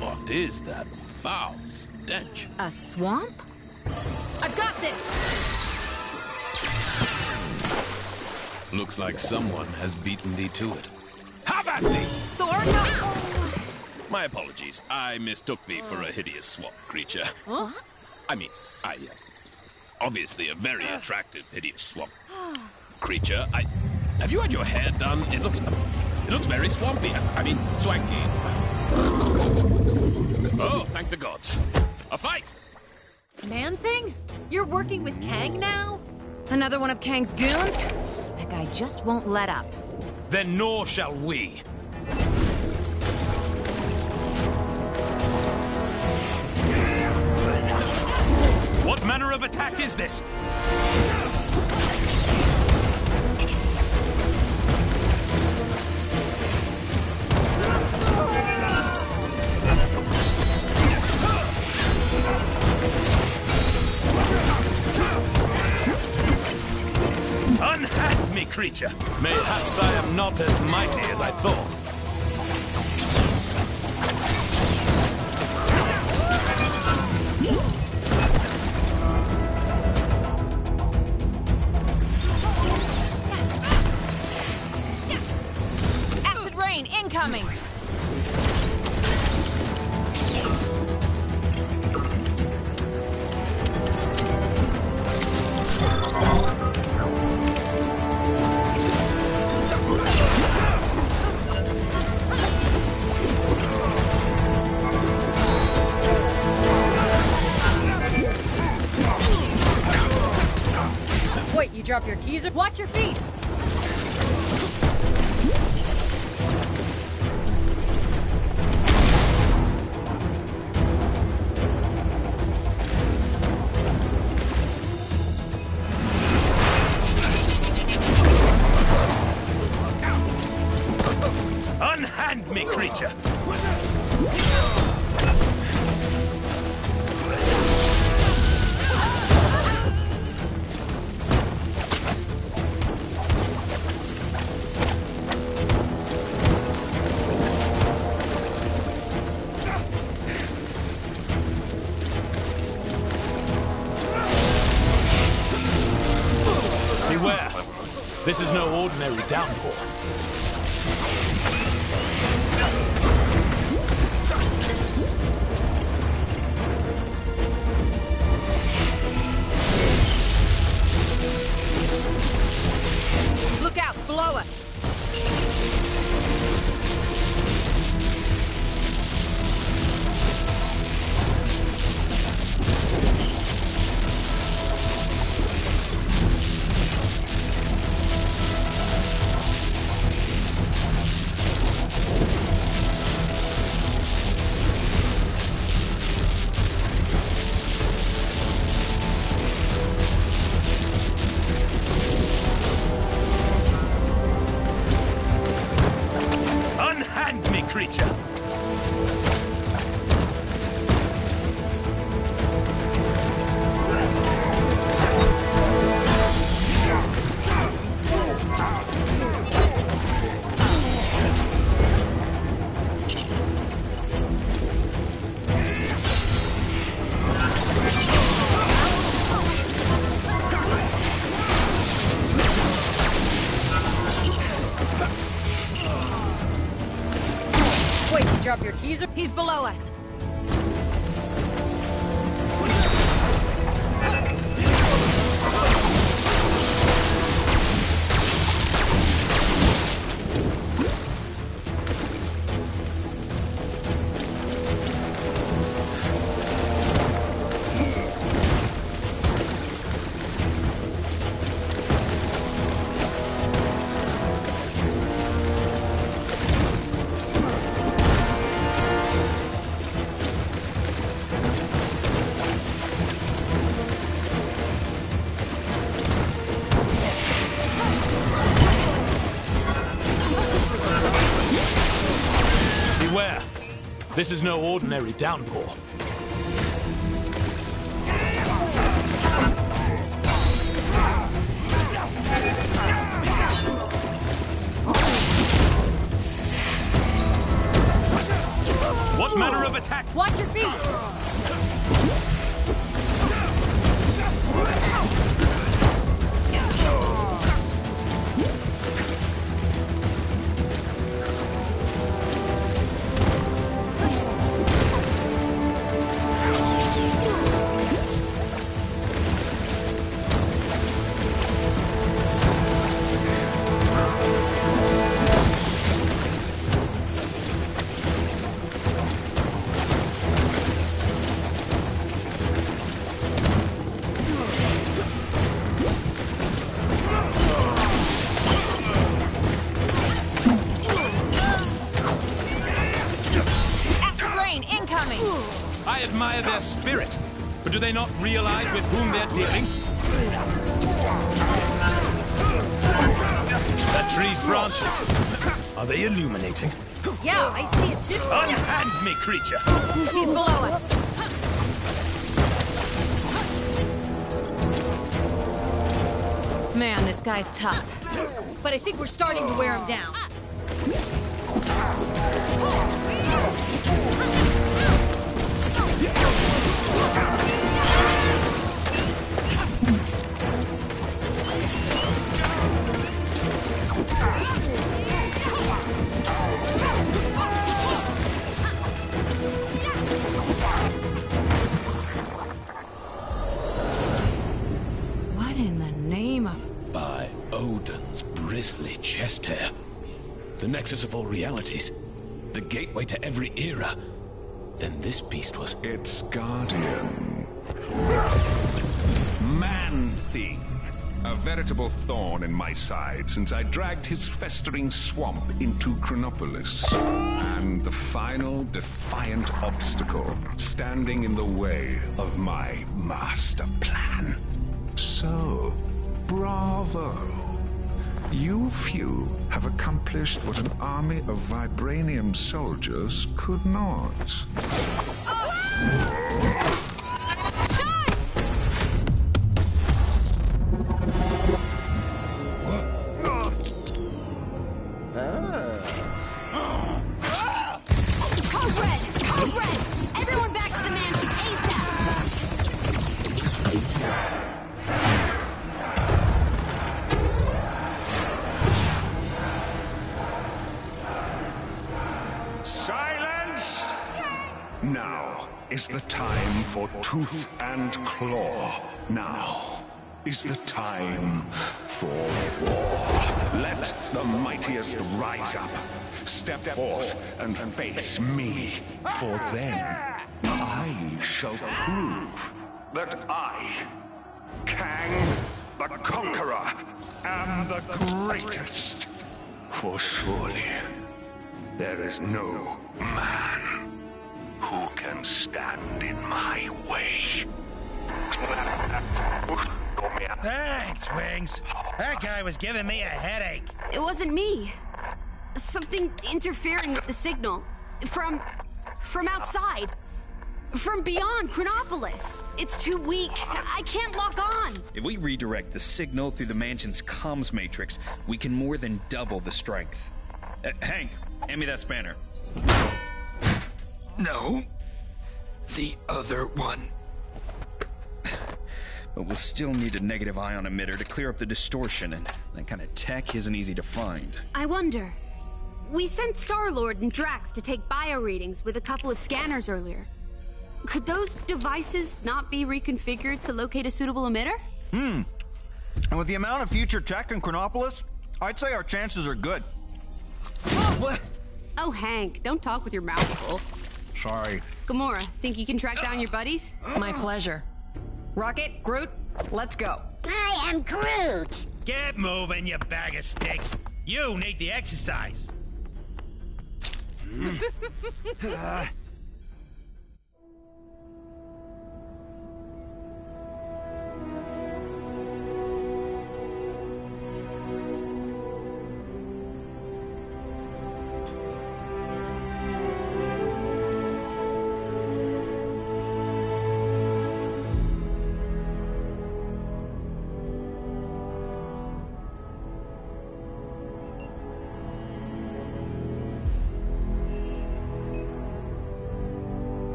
What is that foul stench?
A swamp? I've got this!
Looks like someone has beaten thee to it.
Have at thee!
Thor, no!
My apologies. I mistook thee for a hideous swamp creature.
Huh?
I mean, obviously a very attractive hideous swamp creature. Have you had your hair done? It looks very swampy. I mean, swanky. Oh, thank the gods. A fight!
Man-Thing? You're working with Kang now?
Another one of Kang's goons? That guy just won't let up.
Then nor shall we. What manner of attack is this? Unhack me, creature. Mayhaps I am not as mighty as I thought.
Acid rain incoming!
Wait, you drop your keys? Watch your feet!
This is no ordinary downpour.
Look out, below us!
Unhand me, creature!
Wait, you drop your keys?
He's below us.
Beware! This is no ordinary downpour. What manner of attack?
Watch your feet!
I admire their spirit, but do they not realize with whom they're dealing? That tree's branches, are they illuminating?
Yeah, I see it too.
Unhand me, creature!
He's below us.
Man, this guy's tough.
But I think we're starting to wear him down.
What in the name of...
By Odin's bristly chest hair. The nexus of all realities. The gateway to every era. Then this beast was...
Its guardian. Man-thing. A veritable thorn in my side since I dragged his festering swamp into Chronopolis. And the final defiant obstacle standing in the way of my master plan. So, bravo. You few have accomplished what an army of vibranium soldiers could not. Now is the time for tooth and claw. Now is the time for war. Let the mightiest rise up. Step forth and face me, for then I shall prove that I, Kang the Conqueror, am the greatest. For surely there is no man who can stand in my way.
Thanks, Wings. That guy was giving me a headache.
It wasn't me. Something interfering with the signal. From outside. From beyond Chronopolis. It's too weak. I can't lock on.
If we redirect the signal through the mansion's comms matrix, we can more than double the strength. Hank, hand me that spanner. No. The other one. But we'll still need a negative ion emitter to clear up the distortion, and that kind of tech isn't easy to find.
I wonder. We sent Star-Lord and Drax to take bio readings with a couple of scanners earlier. Could those devices not be reconfigured to locate a suitable emitter?
And with the amount of future tech in Chronopolis, I'd say our chances are good.
What?
Oh, Hank, don't talk with your mouth full.
Sorry.
Gamora, think you can track down your buddies?
My pleasure. Rocket, Groot, let's go.
I am Groot.
Get moving, you bag of sticks. You need the exercise.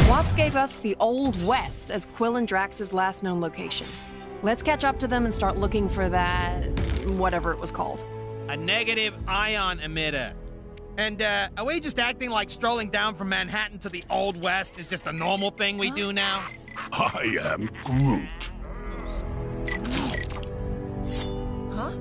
Wasp gave us the Old West as Quill and Drax's last known location. Let's catch up to them and start looking for that... whatever it was called.
A negative ion emitter. And, are we just acting like strolling down from Manhattan to the Old West is just a normal thing we do now?
I am Groot.
Huh?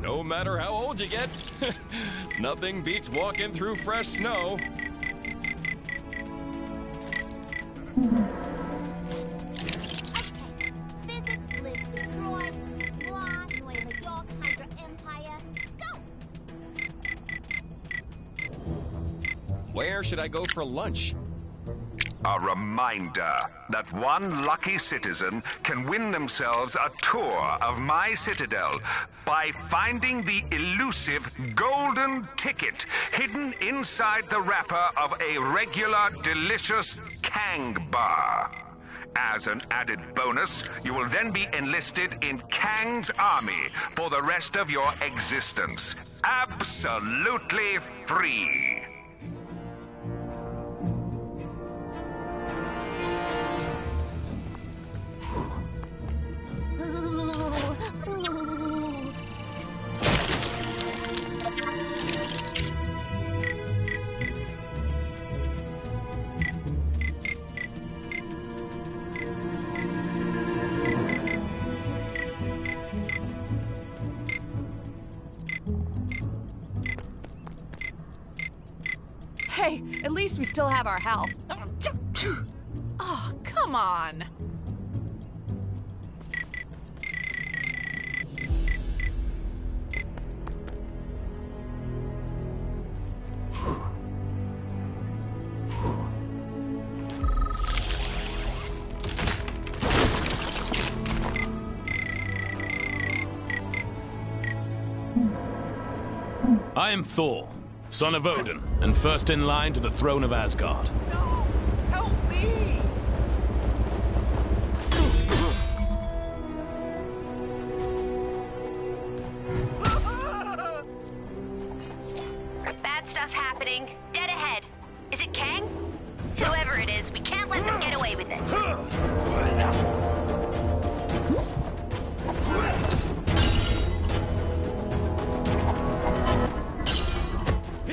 No matter how old you get, nothing beats walking through fresh snow.
Visit, live, destroy, Raw, Nueva York, Hydra Empire. Go!
Where should I go for lunch?
A reminder that one lucky citizen can win themselves a tour of my citadel by finding the elusive golden ticket hidden inside the wrapper of a regular, delicious Kang bar. As an added bonus, you will then be enlisted in Kang's army for the rest of your existence. Absolutely free.
okay. At least we still have our health.
Oh, come on.
I am Thor, son of Odin, and first in line to the throne of Asgard.
No! Help me!
Bad stuff happening. Dead ahead. Is it Kang? Whoever it is, we can't let them get away with it.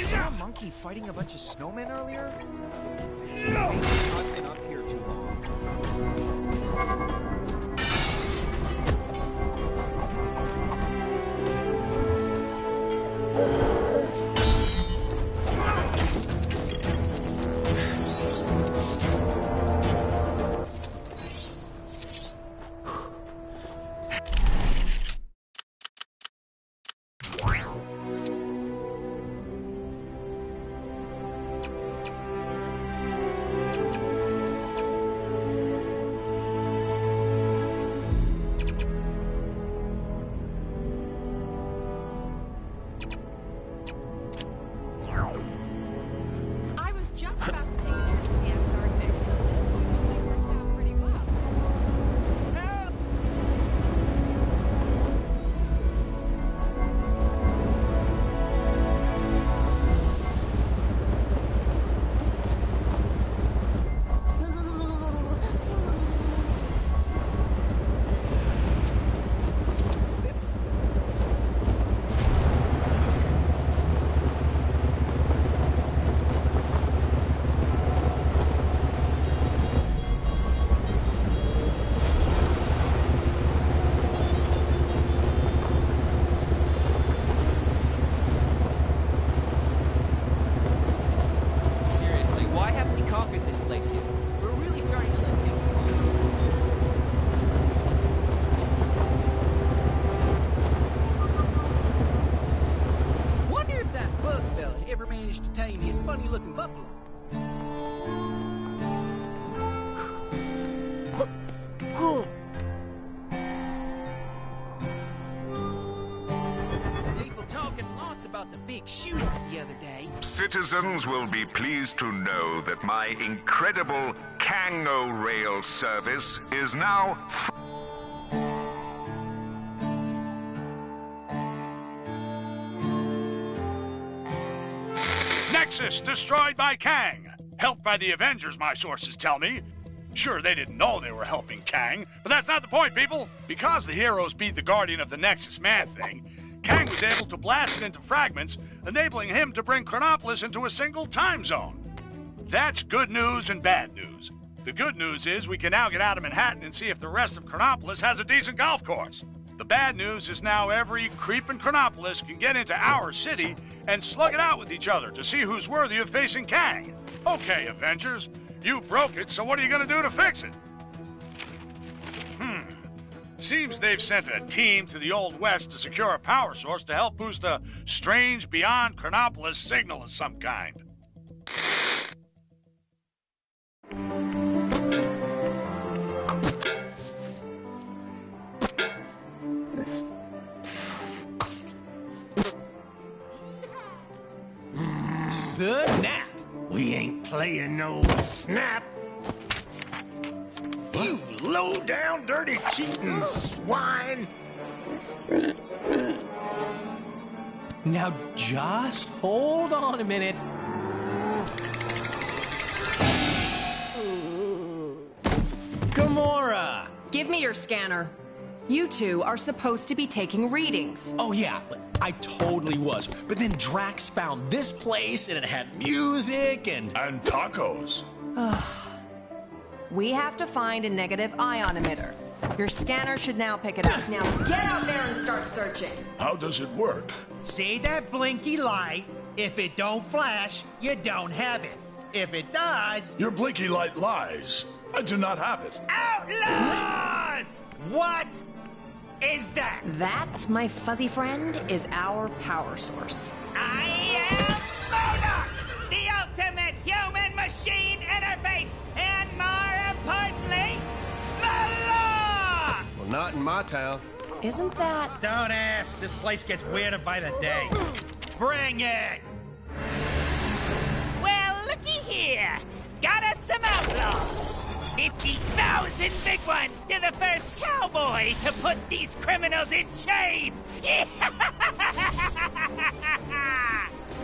Saw a monkey fighting a bunch of snowmen earlier? I've been up here too long.
Citizens will be pleased to know that my incredible Kango Rail service is now
Nexus destroyed by Kang. Helped by the Avengers, my sources tell me. Sure, they didn't know they were helping Kang, but that's not the point, people. Because the heroes beat the Guardian of the Nexus Man-Thing, Kang was able to blast it into fragments, enabling him to bring Chronopolis into a single time zone. That's good news and bad news. The good news is we can now get out of Manhattan and see if the rest of Chronopolis has a decent golf course. The bad news is now every creep in Chronopolis can get into our city and slug it out with each other to see who's worthy of facing Kang. Okay, Avengers, you broke it, so what are you going to do to fix it? Seems they've sent a team to the Old West to secure a power source to help boost a strange beyond Chronopolis signal of some kind.
Snap! We ain't playing no snap. You low-down, dirty, cheating swine!
Now just hold on a minute. Gamora!
Give me your scanner. You two are supposed to be taking readings.
Oh yeah, I totally was. But then Drax found this place and it had music and
tacos.
We have to find a negative ion emitter. Your scanner should now pick it up. Now get out there and start searching.
How does it work?
See that blinky light?
If it don't flash, you don't have it. If it does...
Your blinky light lies. I do not have it.
Outlaws! What is that?
That, my fuzzy friend, is our power source.
I am MODOK, the ultimate human-machine interface, and more importantly, the law!
Well, not in my town.
Isn't that...
Don't ask. This place gets weirder by the day. Bring it!
Well, looky here. Got us some outlaws. 50,000 big ones to the first cowboy to put these criminals in chains.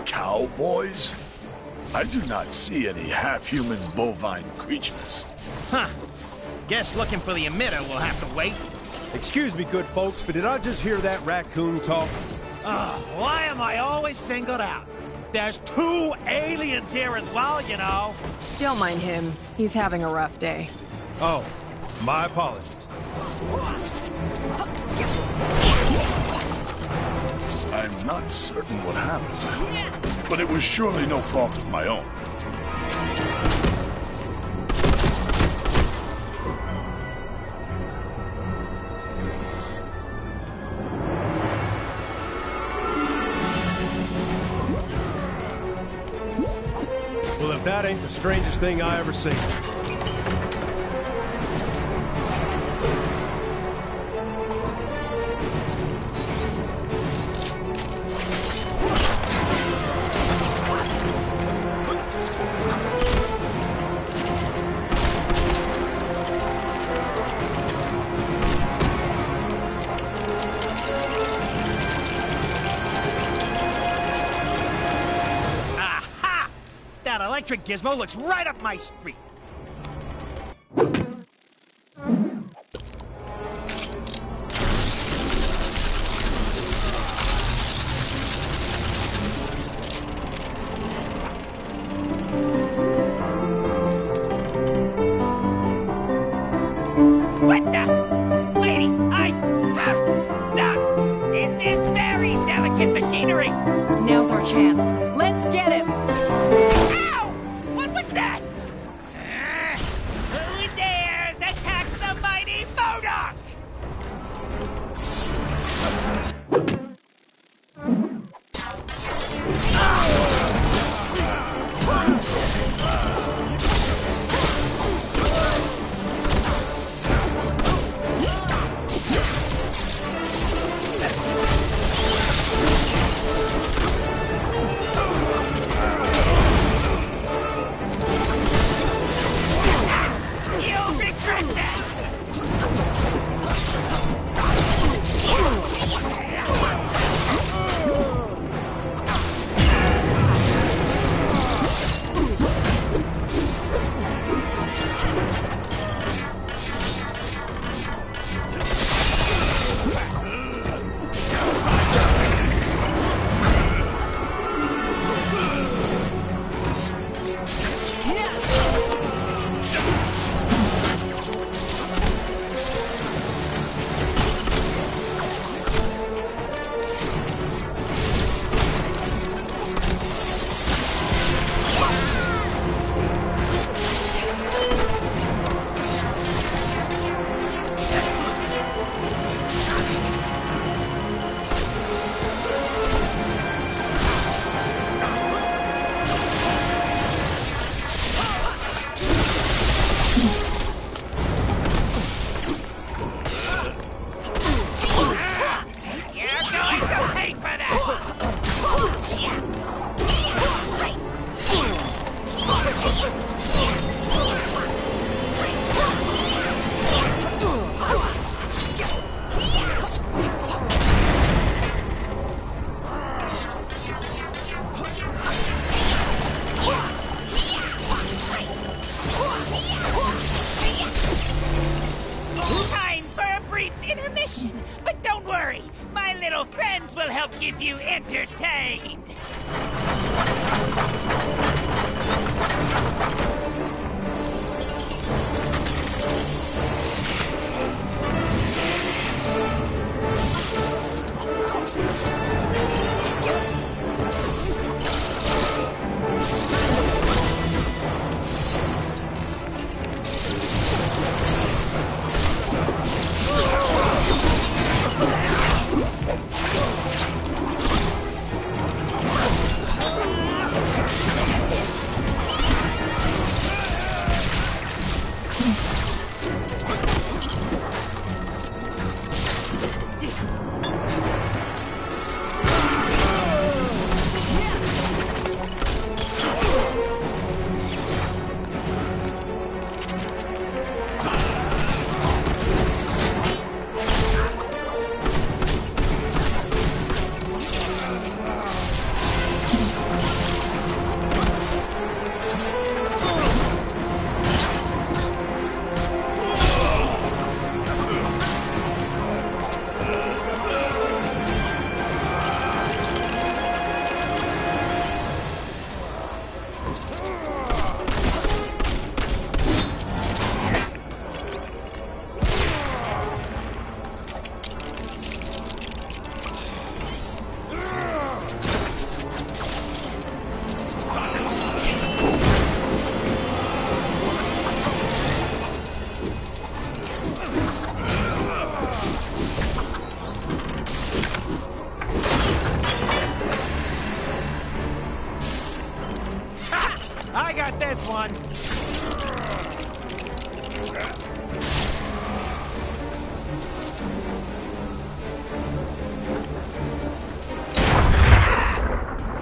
Cowboys? I do not see any half-human bovine creatures.
Huh. Guess looking for the emitter will have to wait.
Excuse me, good folks, but did I just hear that raccoon talk?
Why am I always singled out? There's 2 aliens here as well, you know.
Don't mind him. He's having a rough day.
Oh, my apologies.
I'm not certain what happened, but it was surely no fault of my own.
Well, if that ain't the strangest thing I ever seen.
That electric gizmo looks right up my street.
What the? Ladies, stop! This is very delicate machinery.
Now's our chance. Let's get him!
Ow! What was that? Who dares attack the mighty MODOK? You'll regret that! Time for a brief intermission, but don't worry, my little friends will help keep you entertained.
one.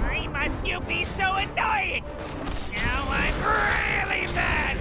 Why must you be so annoying? Now I'm really mad.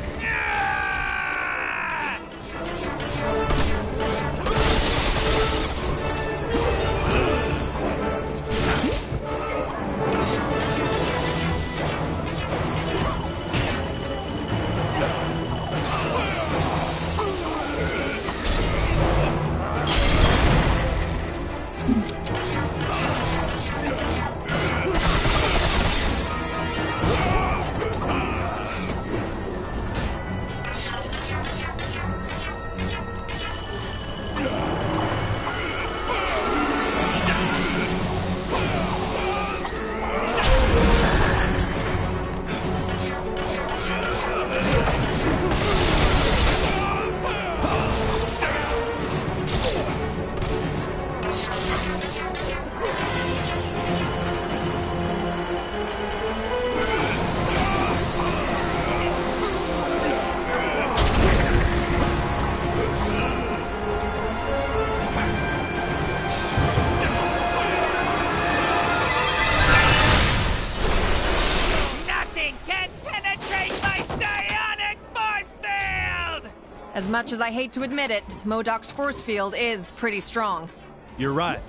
As much as I hate to admit it, MODOK's force field is pretty strong.
You're right.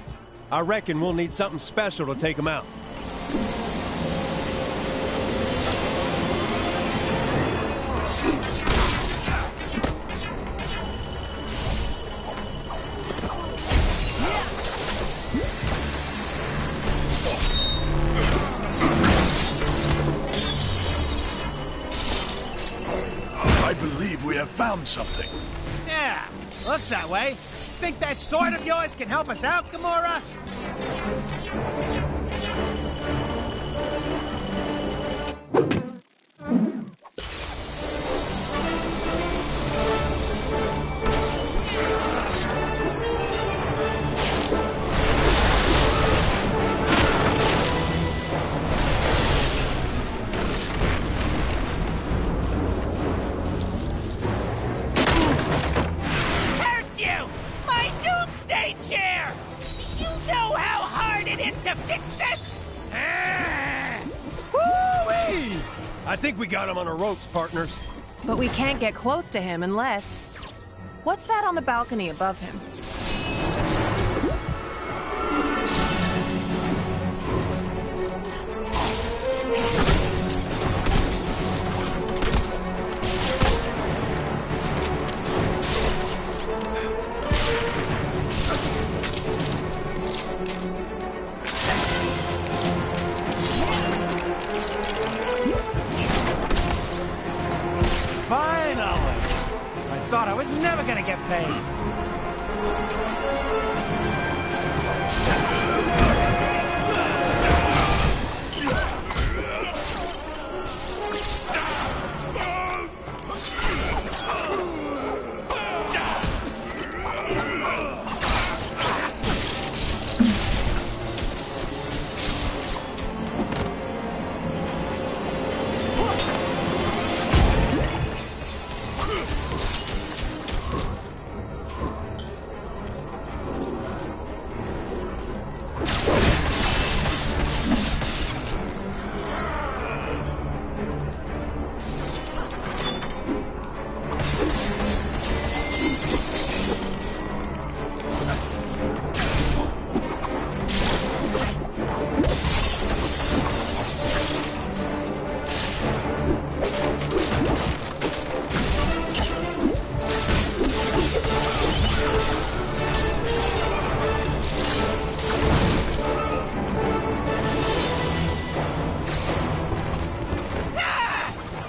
I reckon we'll need something special to take him out.
I believe we have found something.
Yeah, looks that way. Think that sword of yours can help us out, Gamora?
Curse you! My doomsday chair! You know how hard it is to fix this?
Woo-wee! I think we got him on our ropes, partners.
But we can't get close to him unless... What's that on the balcony above him?
Finally! I thought I was never gonna get paid.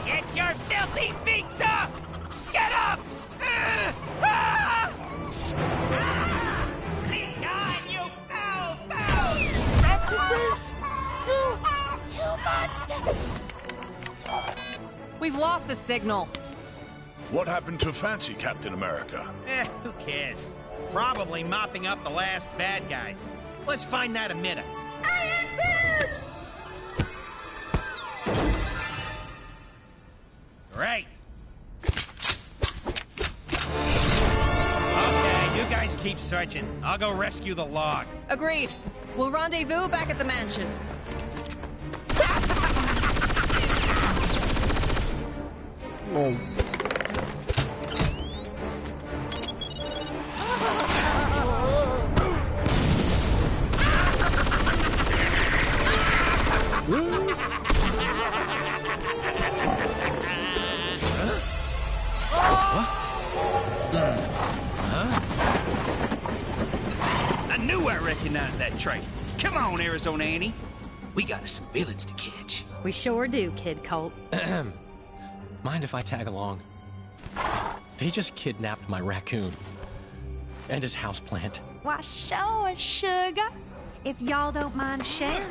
Get your filthy beaks up! Get up! Be gone, you foul foul!
You monsters!
We've lost the signal.
What happened to Fancy Captain America?
Who cares? Probably mopping up the last bad guys. Let's find that emitter. Right. Okay, you guys keep searching. I'll go rescue the log.
Agreed. We'll rendezvous back at the mansion.
I knew I recognized that trait. Come on, Arizona Annie. We got us some villains to catch.
We sure do, Kid Colt.
Mind if I tag along? They just kidnapped my raccoon. And his houseplant.
Why, sure, sugar. If y'all don't mind sharing.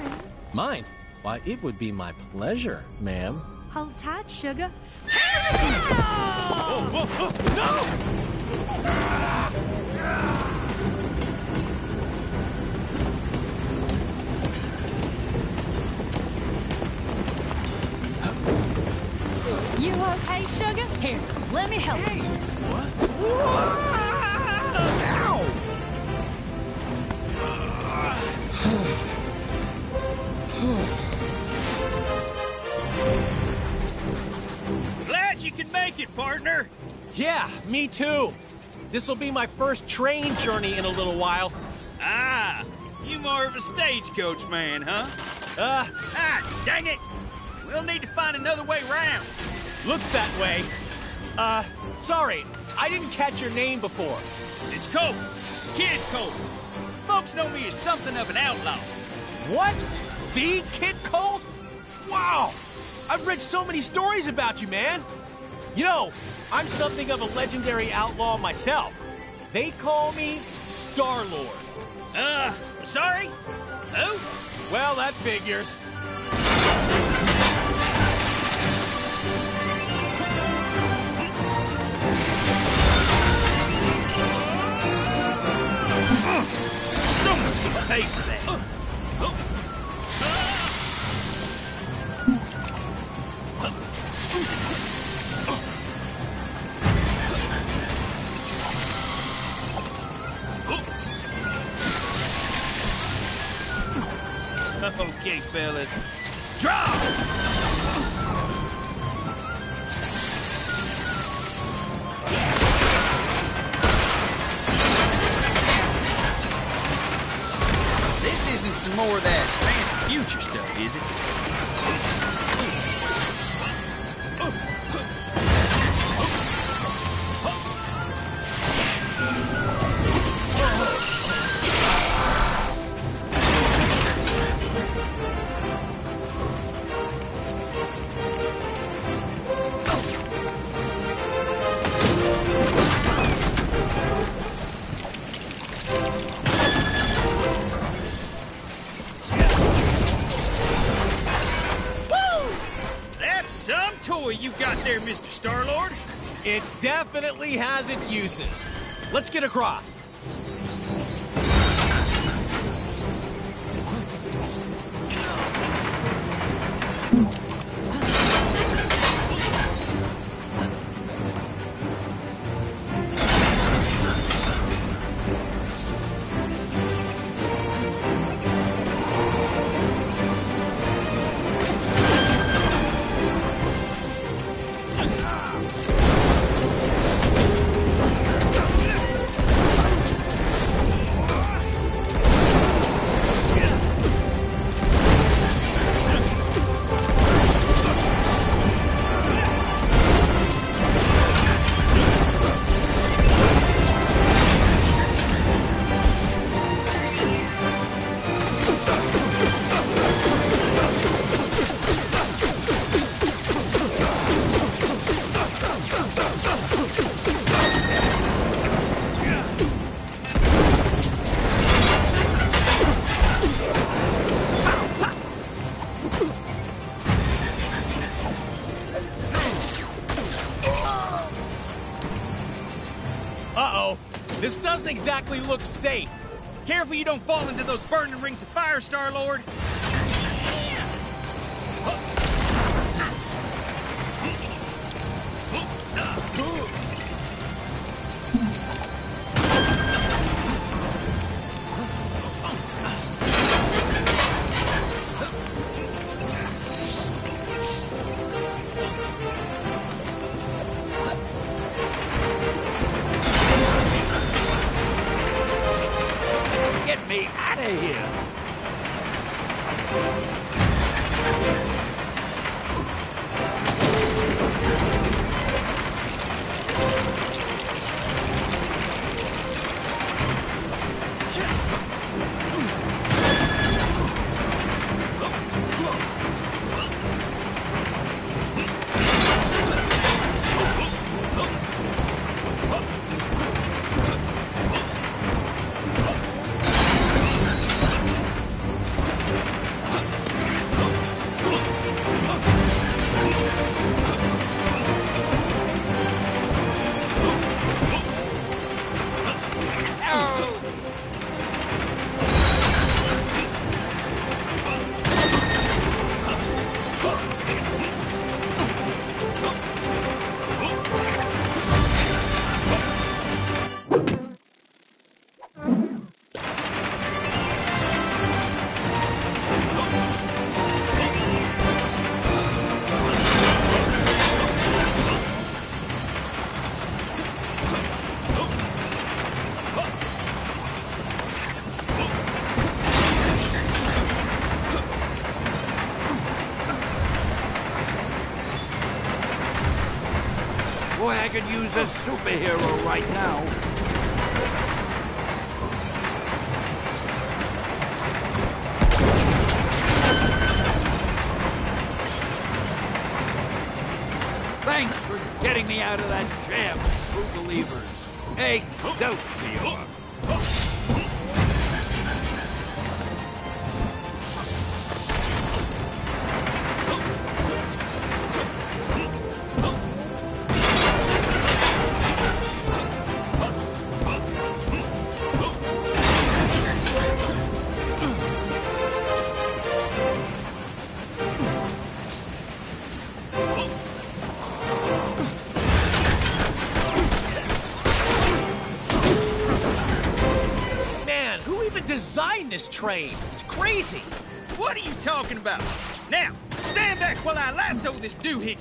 Mine? Why, it would be my pleasure, ma'am.
Hold tight, sugar.
Whoa, whoa, whoa, no!
You okay, sugar? Here, let me help you.
What?
Glad you can make it, partner.
Yeah, me too. This'll be my first train journey in a little while.
Ah, you more of a stagecoach man, huh? Dang it! We'll need to find another way round.
Looks that way. Sorry, I didn't catch your name before.
It's Colt. Kid Colt. Folks know me as something of an outlaw.
What? The Kid Colt? Wow! I've read so many stories about you, man. You know, I'm something of a legendary outlaw myself. They call me Star-Lord.
Sorry? Who?
Well, that figures.
Someone's gonna pay for that. Okay, fellas. Drop! This isn't some more of that fancy future stuff, is it? You got there, Mr. Star-Lord?
It definitely has its uses. Let's get across. Uh-oh. This doesn't exactly look safe.
Careful you don't fall into those burning rings of fire, Star-Lord.
out of here! Boy, I could use a superhero right now. Thanks for getting me out of that jam, true believers. Excelsior!
Designed this train. It's crazy.
What are you talking about? Now, stand back while I lasso this doohickey.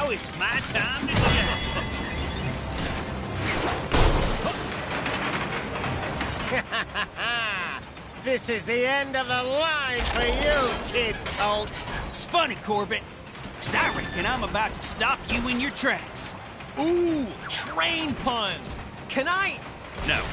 It's my time to shine.
This is the end of the line for you, Kid Colt.
It's funny, Corbett, 'cause I reckon I'm about to stop you in your tracks.
Ooh, train puns. Can I?
No.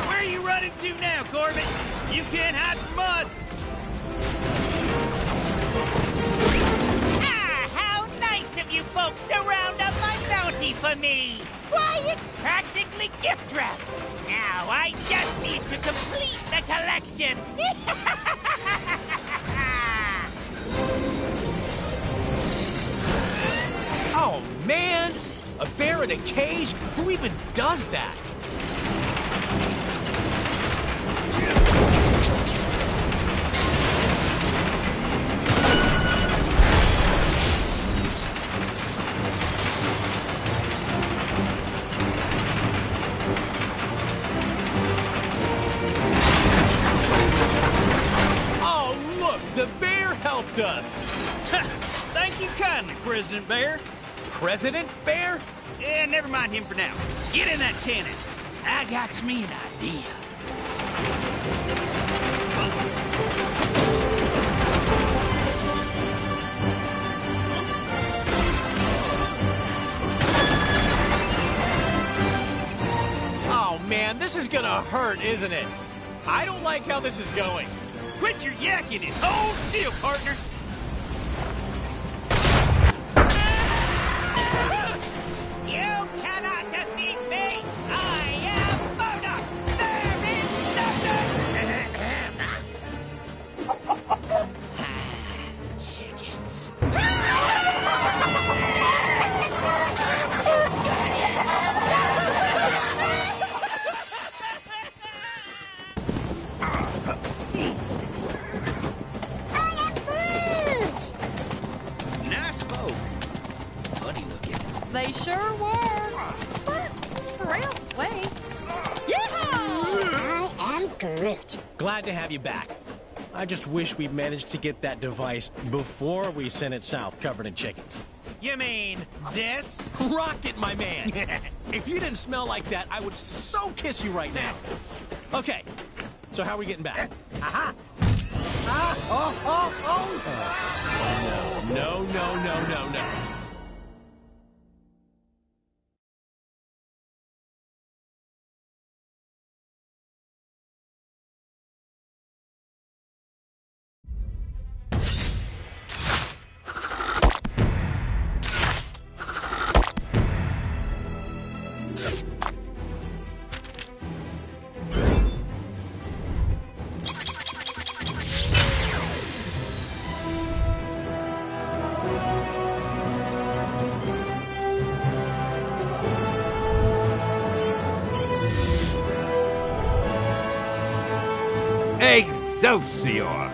Where are you running to now, Corbett? You can't hide from us.
How nice of you folks to round up my bounty for me. Why, it's practically gift wraps. Now I just need to complete the collection.
Oh, man! A bear in a cage? Who even does that? Oh, look! The bear helped us!
Thank you kindly, President Bear.
President Bear?
Yeah, never mind him for now. Get in that cannon. I got me an idea.
This is gonna hurt, isn't it? I don't like how this is going.
Quit your yakking and hold still, partner.
You cannot defeat me! I am Murdoch! There is nothing! Chickens.
Nice folk. Funny looking.
They sure were. But real sweet.
I am Groot.
Glad to have you back. I just wish we'd managed to get that device before we sent it south covered in chickens.
You mean this?
Rocket, my man. If you didn't smell like that, I would so kiss you right now.
Okay, so how are we getting back?
Aha!
No.
Excelsior!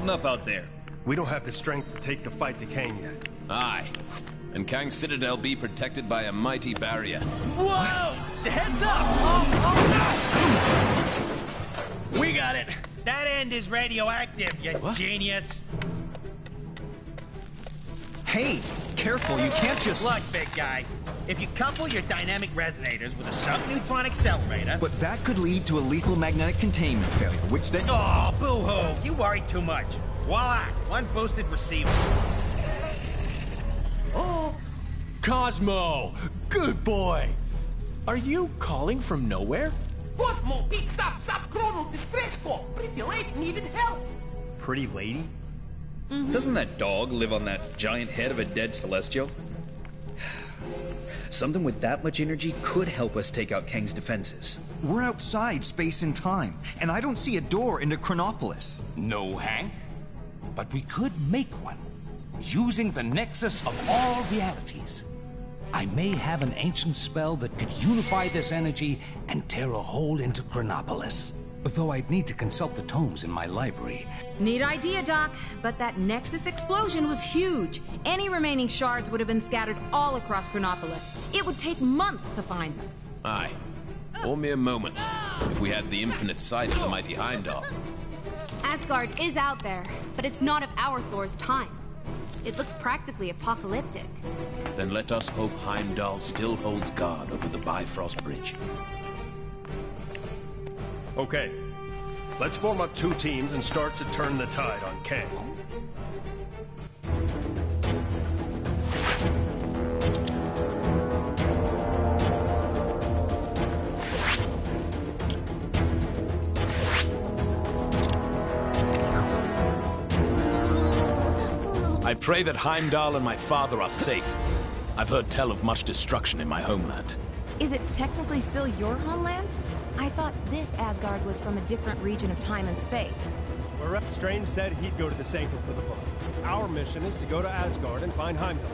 Up out there.
We don't have the strength to take the fight to Kang yet.
Aye. And Kang's Citadel be protected by a mighty barrier.
Whoa! Heads up! Oh.
We got it. That end is radioactive, you genius.
Hey, careful, you can't just...
Look, big guy. If you couple your dynamic resonators with a subneutron accelerator...
But that could lead to a lethal magnetic containment failure, which then...
Oh, boo-hoo! You worry too much. Voila! One boosted receiver.
Oh! Cosmo! Good boy! Are you calling from nowhere?
Cosmo, big stop, chrono, distress call. Pretty late, needed help.
Pretty lady?
Doesn't that dog live on that giant head of a dead Celestial? Something with that much energy could help us take out Kang's defenses.
We're outside space and time, and I don't see a door into Chronopolis.
No, Hank. But we could make one, using the nexus of all realities. I may have an ancient spell that could unify this energy and tear a hole into Chronopolis. Though I'd need to consult the tomes in my library.
Neat idea, Doc, but that Nexus explosion was huge. Any remaining shards would have been scattered all across Chronopolis. It would take months to find them.
Aye. Or mere moments, if we had the infinite sight of the mighty Heimdall.
Asgard is out there, but it's not of our Thor's time. It looks practically apocalyptic.
Then let us hope Heimdall still holds guard over the Bifrost Bridge.
Okay, let's form up two teams and start to turn the tide on Kang.
I pray that Heimdall and my father are safe. I've heard tell of much destruction in my homeland.
Is it technically still your homeland? I thought this Asgard was from a different region of time and space.
Strange said he'd go to the Sanctum for the book. Our mission is to go to Asgard and find Heimdall.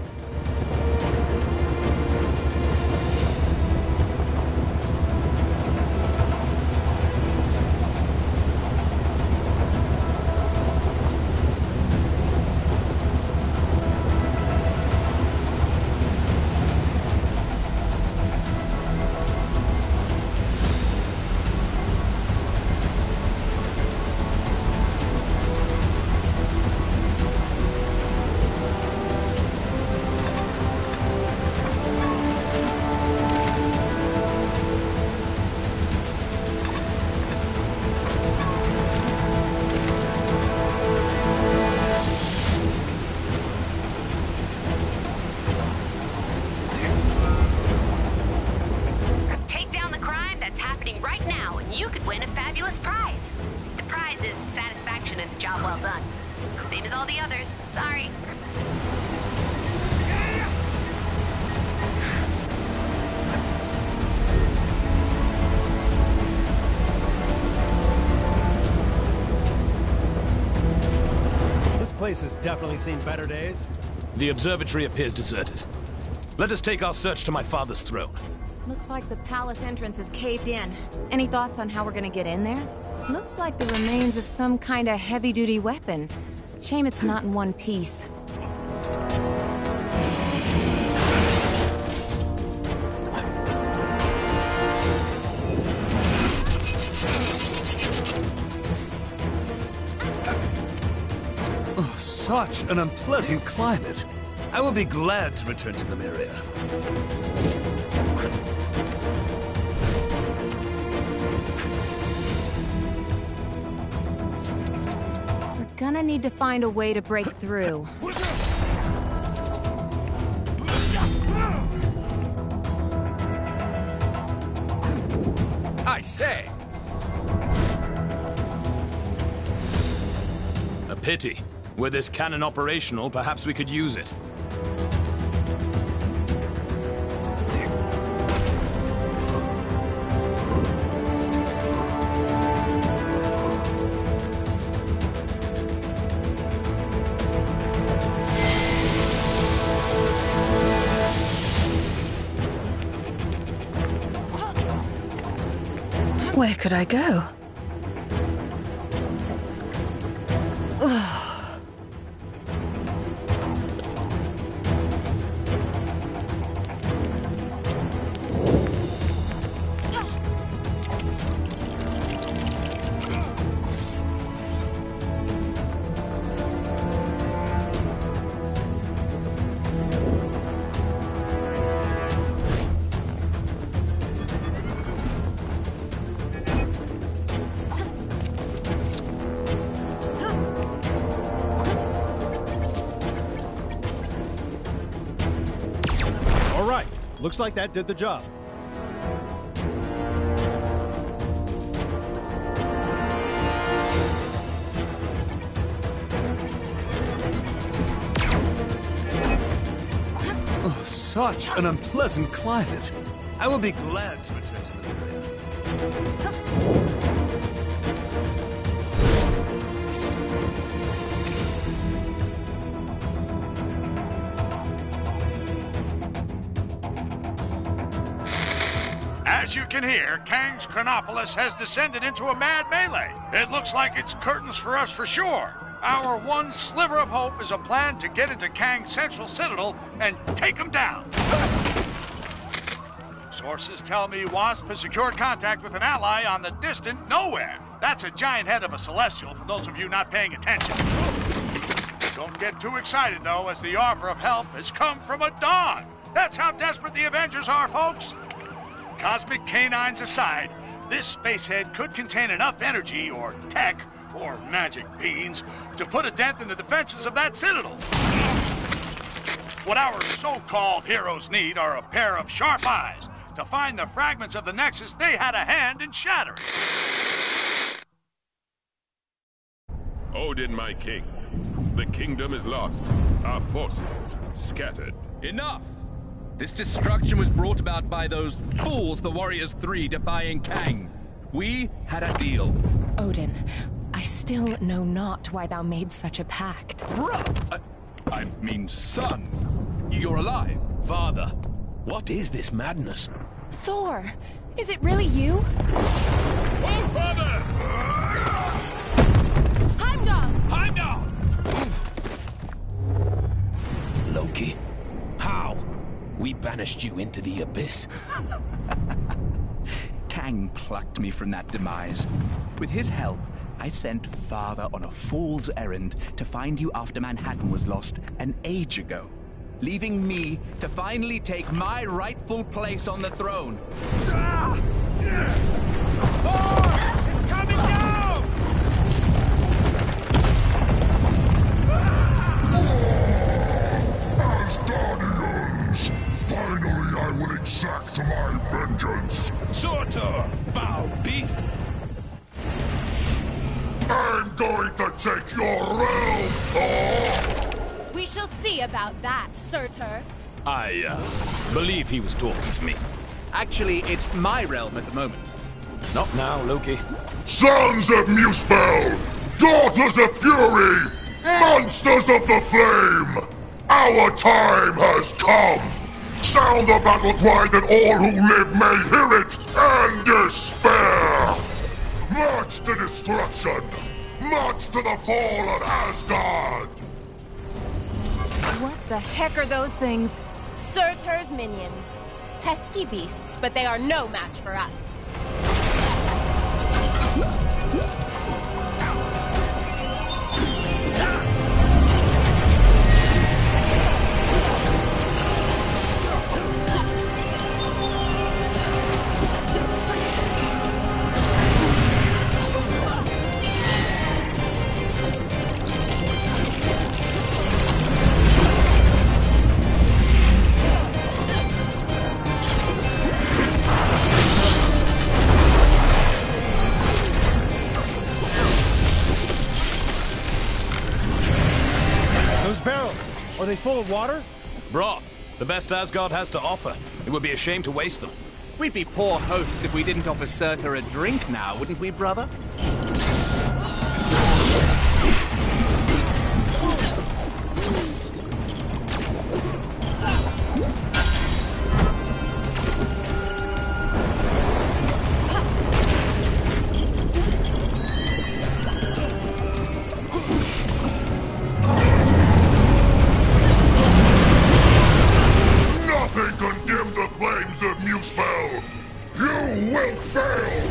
This place has definitely seen better days.
The observatory appears deserted. Let us take our search to my father's throne.
Looks like the palace entrance is caved in. Any thoughts on how we're gonna get in there? Looks like the remains of some kind of heavy-duty weapon. Shame it's not in one piece.
Oh, such an unpleasant climate. I will be glad to return to Lemuria.
Gonna need to find a way to break through.
I say!
A pity. Were this cannon operational, perhaps we could use it.
Where could I go?
All right, looks like that did the job.
Oh, such an unpleasant climate. I will be glad to return to Lemuria.
As you can hear, Kang's Chronopolis has descended into a mad melee. It looks like it's curtains for us for sure. Our one sliver of hope is a plan to get into Kang's central citadel and take him down. Sources tell me Wasp has secured contact with an ally on the distant Nowhere. That's a giant head of a celestial for those of you not paying attention. Don't get too excited, though, as the offer of help has come from a dog. That's how desperate the Avengers are, folks. Cosmic canines aside, this spacehead could contain enough energy or tech or magic beans to put a dent in the defenses of that citadel. What our so-called heroes need are a pair of sharp eyes to find the fragments of the Nexus they had a hand in shattering.
Odin, my king. The kingdom is lost. Our forces scattered.
Enough! This destruction was brought about by those fools, the Warriors 3, defying Kang. We had a deal.
Odin, I still know not why thou made such a pact.
I mean, son. You're alive.
Father, what is this madness?
Thor, is it really you?
Oh, father!
Heimdall!
Loki, how? We banished you into the abyss.
Kang plucked me from that demise. With his help, I sent Father on a fool's errand to find you after Manhattan was lost an age ago, leaving me to finally take my rightful place on the throne.
It's coming down!
As Guardians, finally I will exact my vengeance.
Surtur, foul beast!
I'm going to take your realm! Oh!
We shall see about that, Surtur.
I, believe he was talking to me.
Actually, it's my realm at the moment.
Not now, Loki.
Sons of Muspel! Daughters of Fury! Monsters of the Flame! Our time has come! Sound the battle cry that all who live may hear it and despair! March to destruction! March to the fall of Asgard!
What the heck are those things?
Surtur's minions. Pesky beasts, but they are no match for us.
Are they full of water?
Broth. The best Asgard has to offer. It would be a shame to waste them.
We'd be poor hosts if we didn't offer Surtur a drink now, wouldn't we, brother?
Nothing can dim the flames of Muspel! You will fail!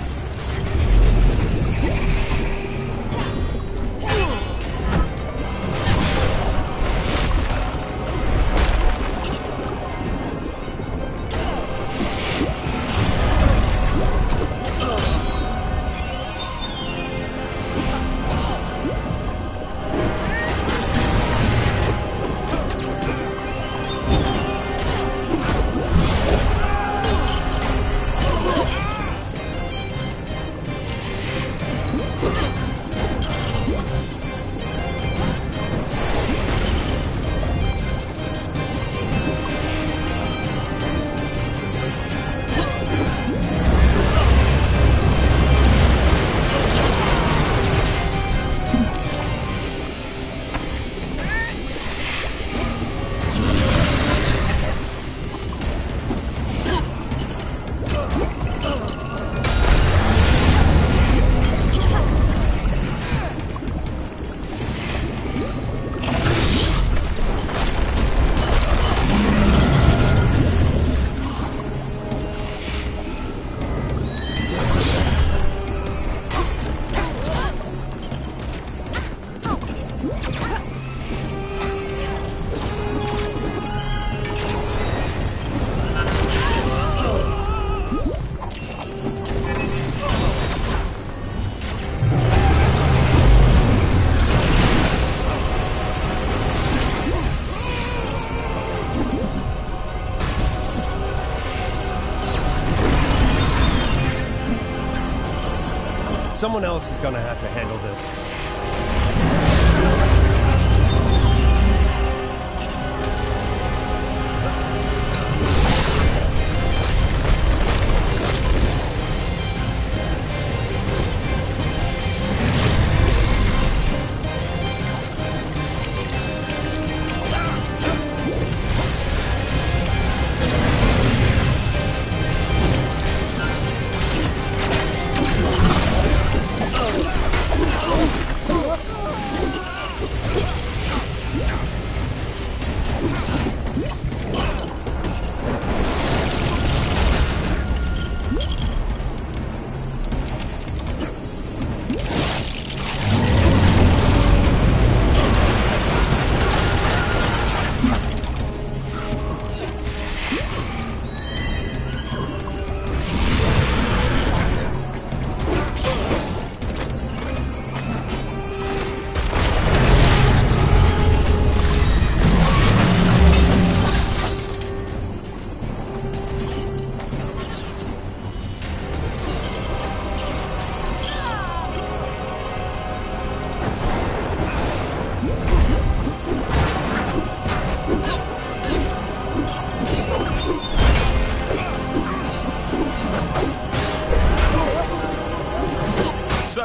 Someone else is gonna have to handle this.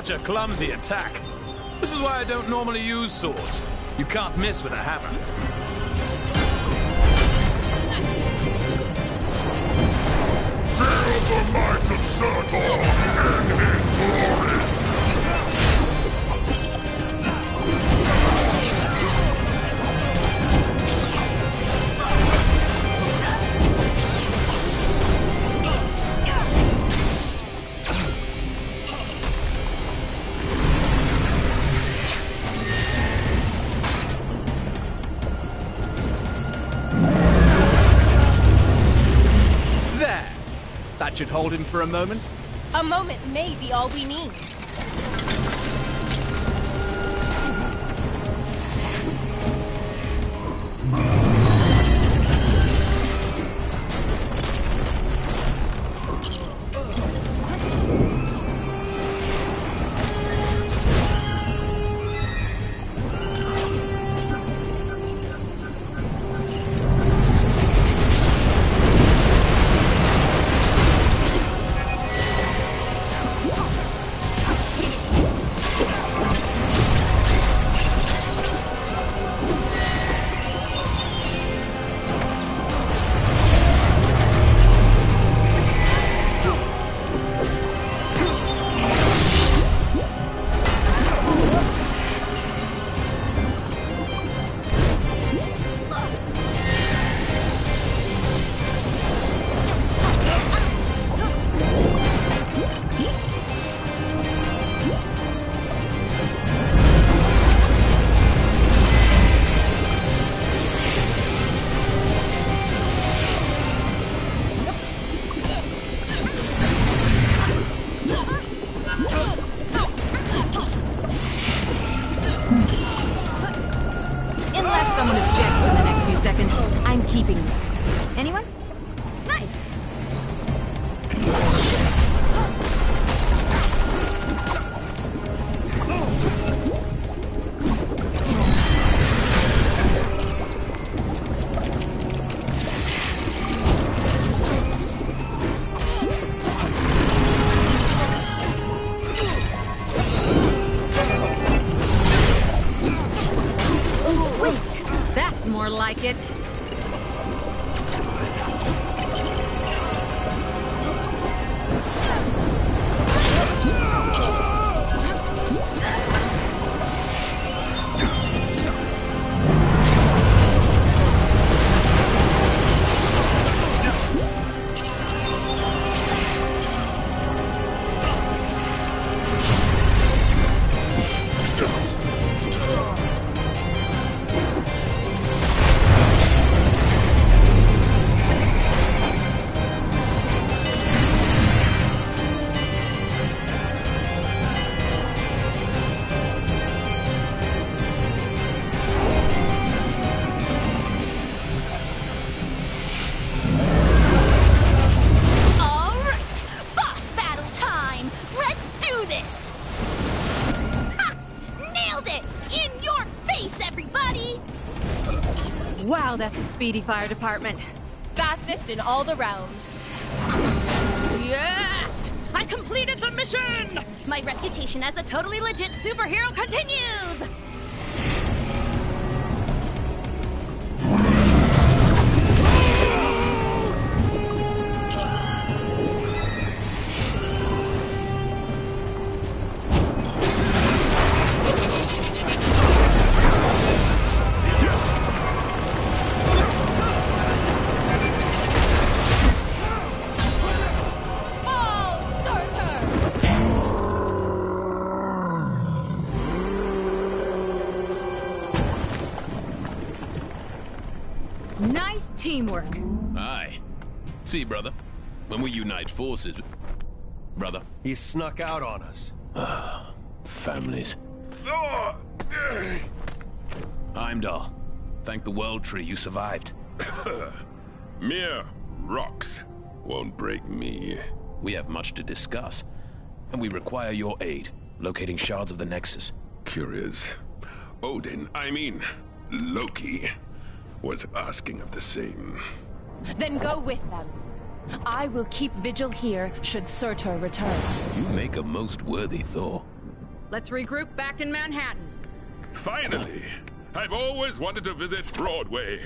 such a clumsy attack. This is why I don't normally use swords. You can't miss with a hammer.
Feel the might of Surtur in his glory!
That should hold him for a moment.
A moment may be all we need. I'm keeping this. Anyone? Nice. Wait, that's more like it. Wow, that's a speedy fire department. Fastest in all the realms.
Yes! I completed the mission! My reputation as a totally legit superhero continues!
Nice teamwork.
Aye. See, brother, when we unite forces... Brother?
He snuck out on us.
Families. Heimdall, thank the World Tree you survived.
Mere rocks won't break me.
We have much to discuss, and we require your aid, locating shards of the Nexus.
Curious. Odin, I mean, Loki, was asking of the same.
Then go with them. I will keep vigil here should Surtur return.
You make a most worthy Thor.
Let's regroup back in Manhattan.
Finally! I've always wanted to visit Broadway.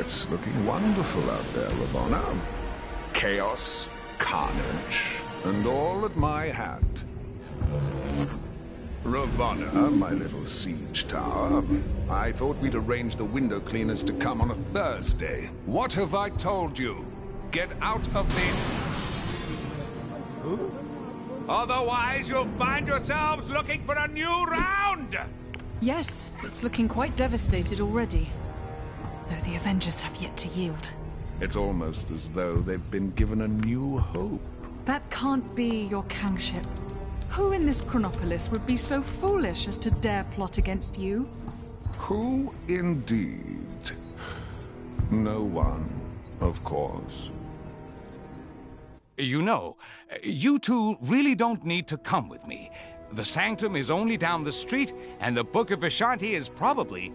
It's looking wonderful out there, Ravonna. Chaos, carnage, and all at my hand. Ravonna, my little siege tower, I thought we'd arrange the window cleaners to come on a Thursday. What have I told you? Get out of the... Otherwise, you'll find yourselves looking for a new round!
Yes, it's looking quite devastated already. Though the Avengers have yet to yield.
It's almost as though they've been given a new hope.
That can't be your kingship. Who in this Chronopolis would be so foolish as to dare plot against you?
Who indeed? No one, of course.
You know, you two really don't need to come with me. The Sanctum is only down the street, and the Book of Vishanti is probably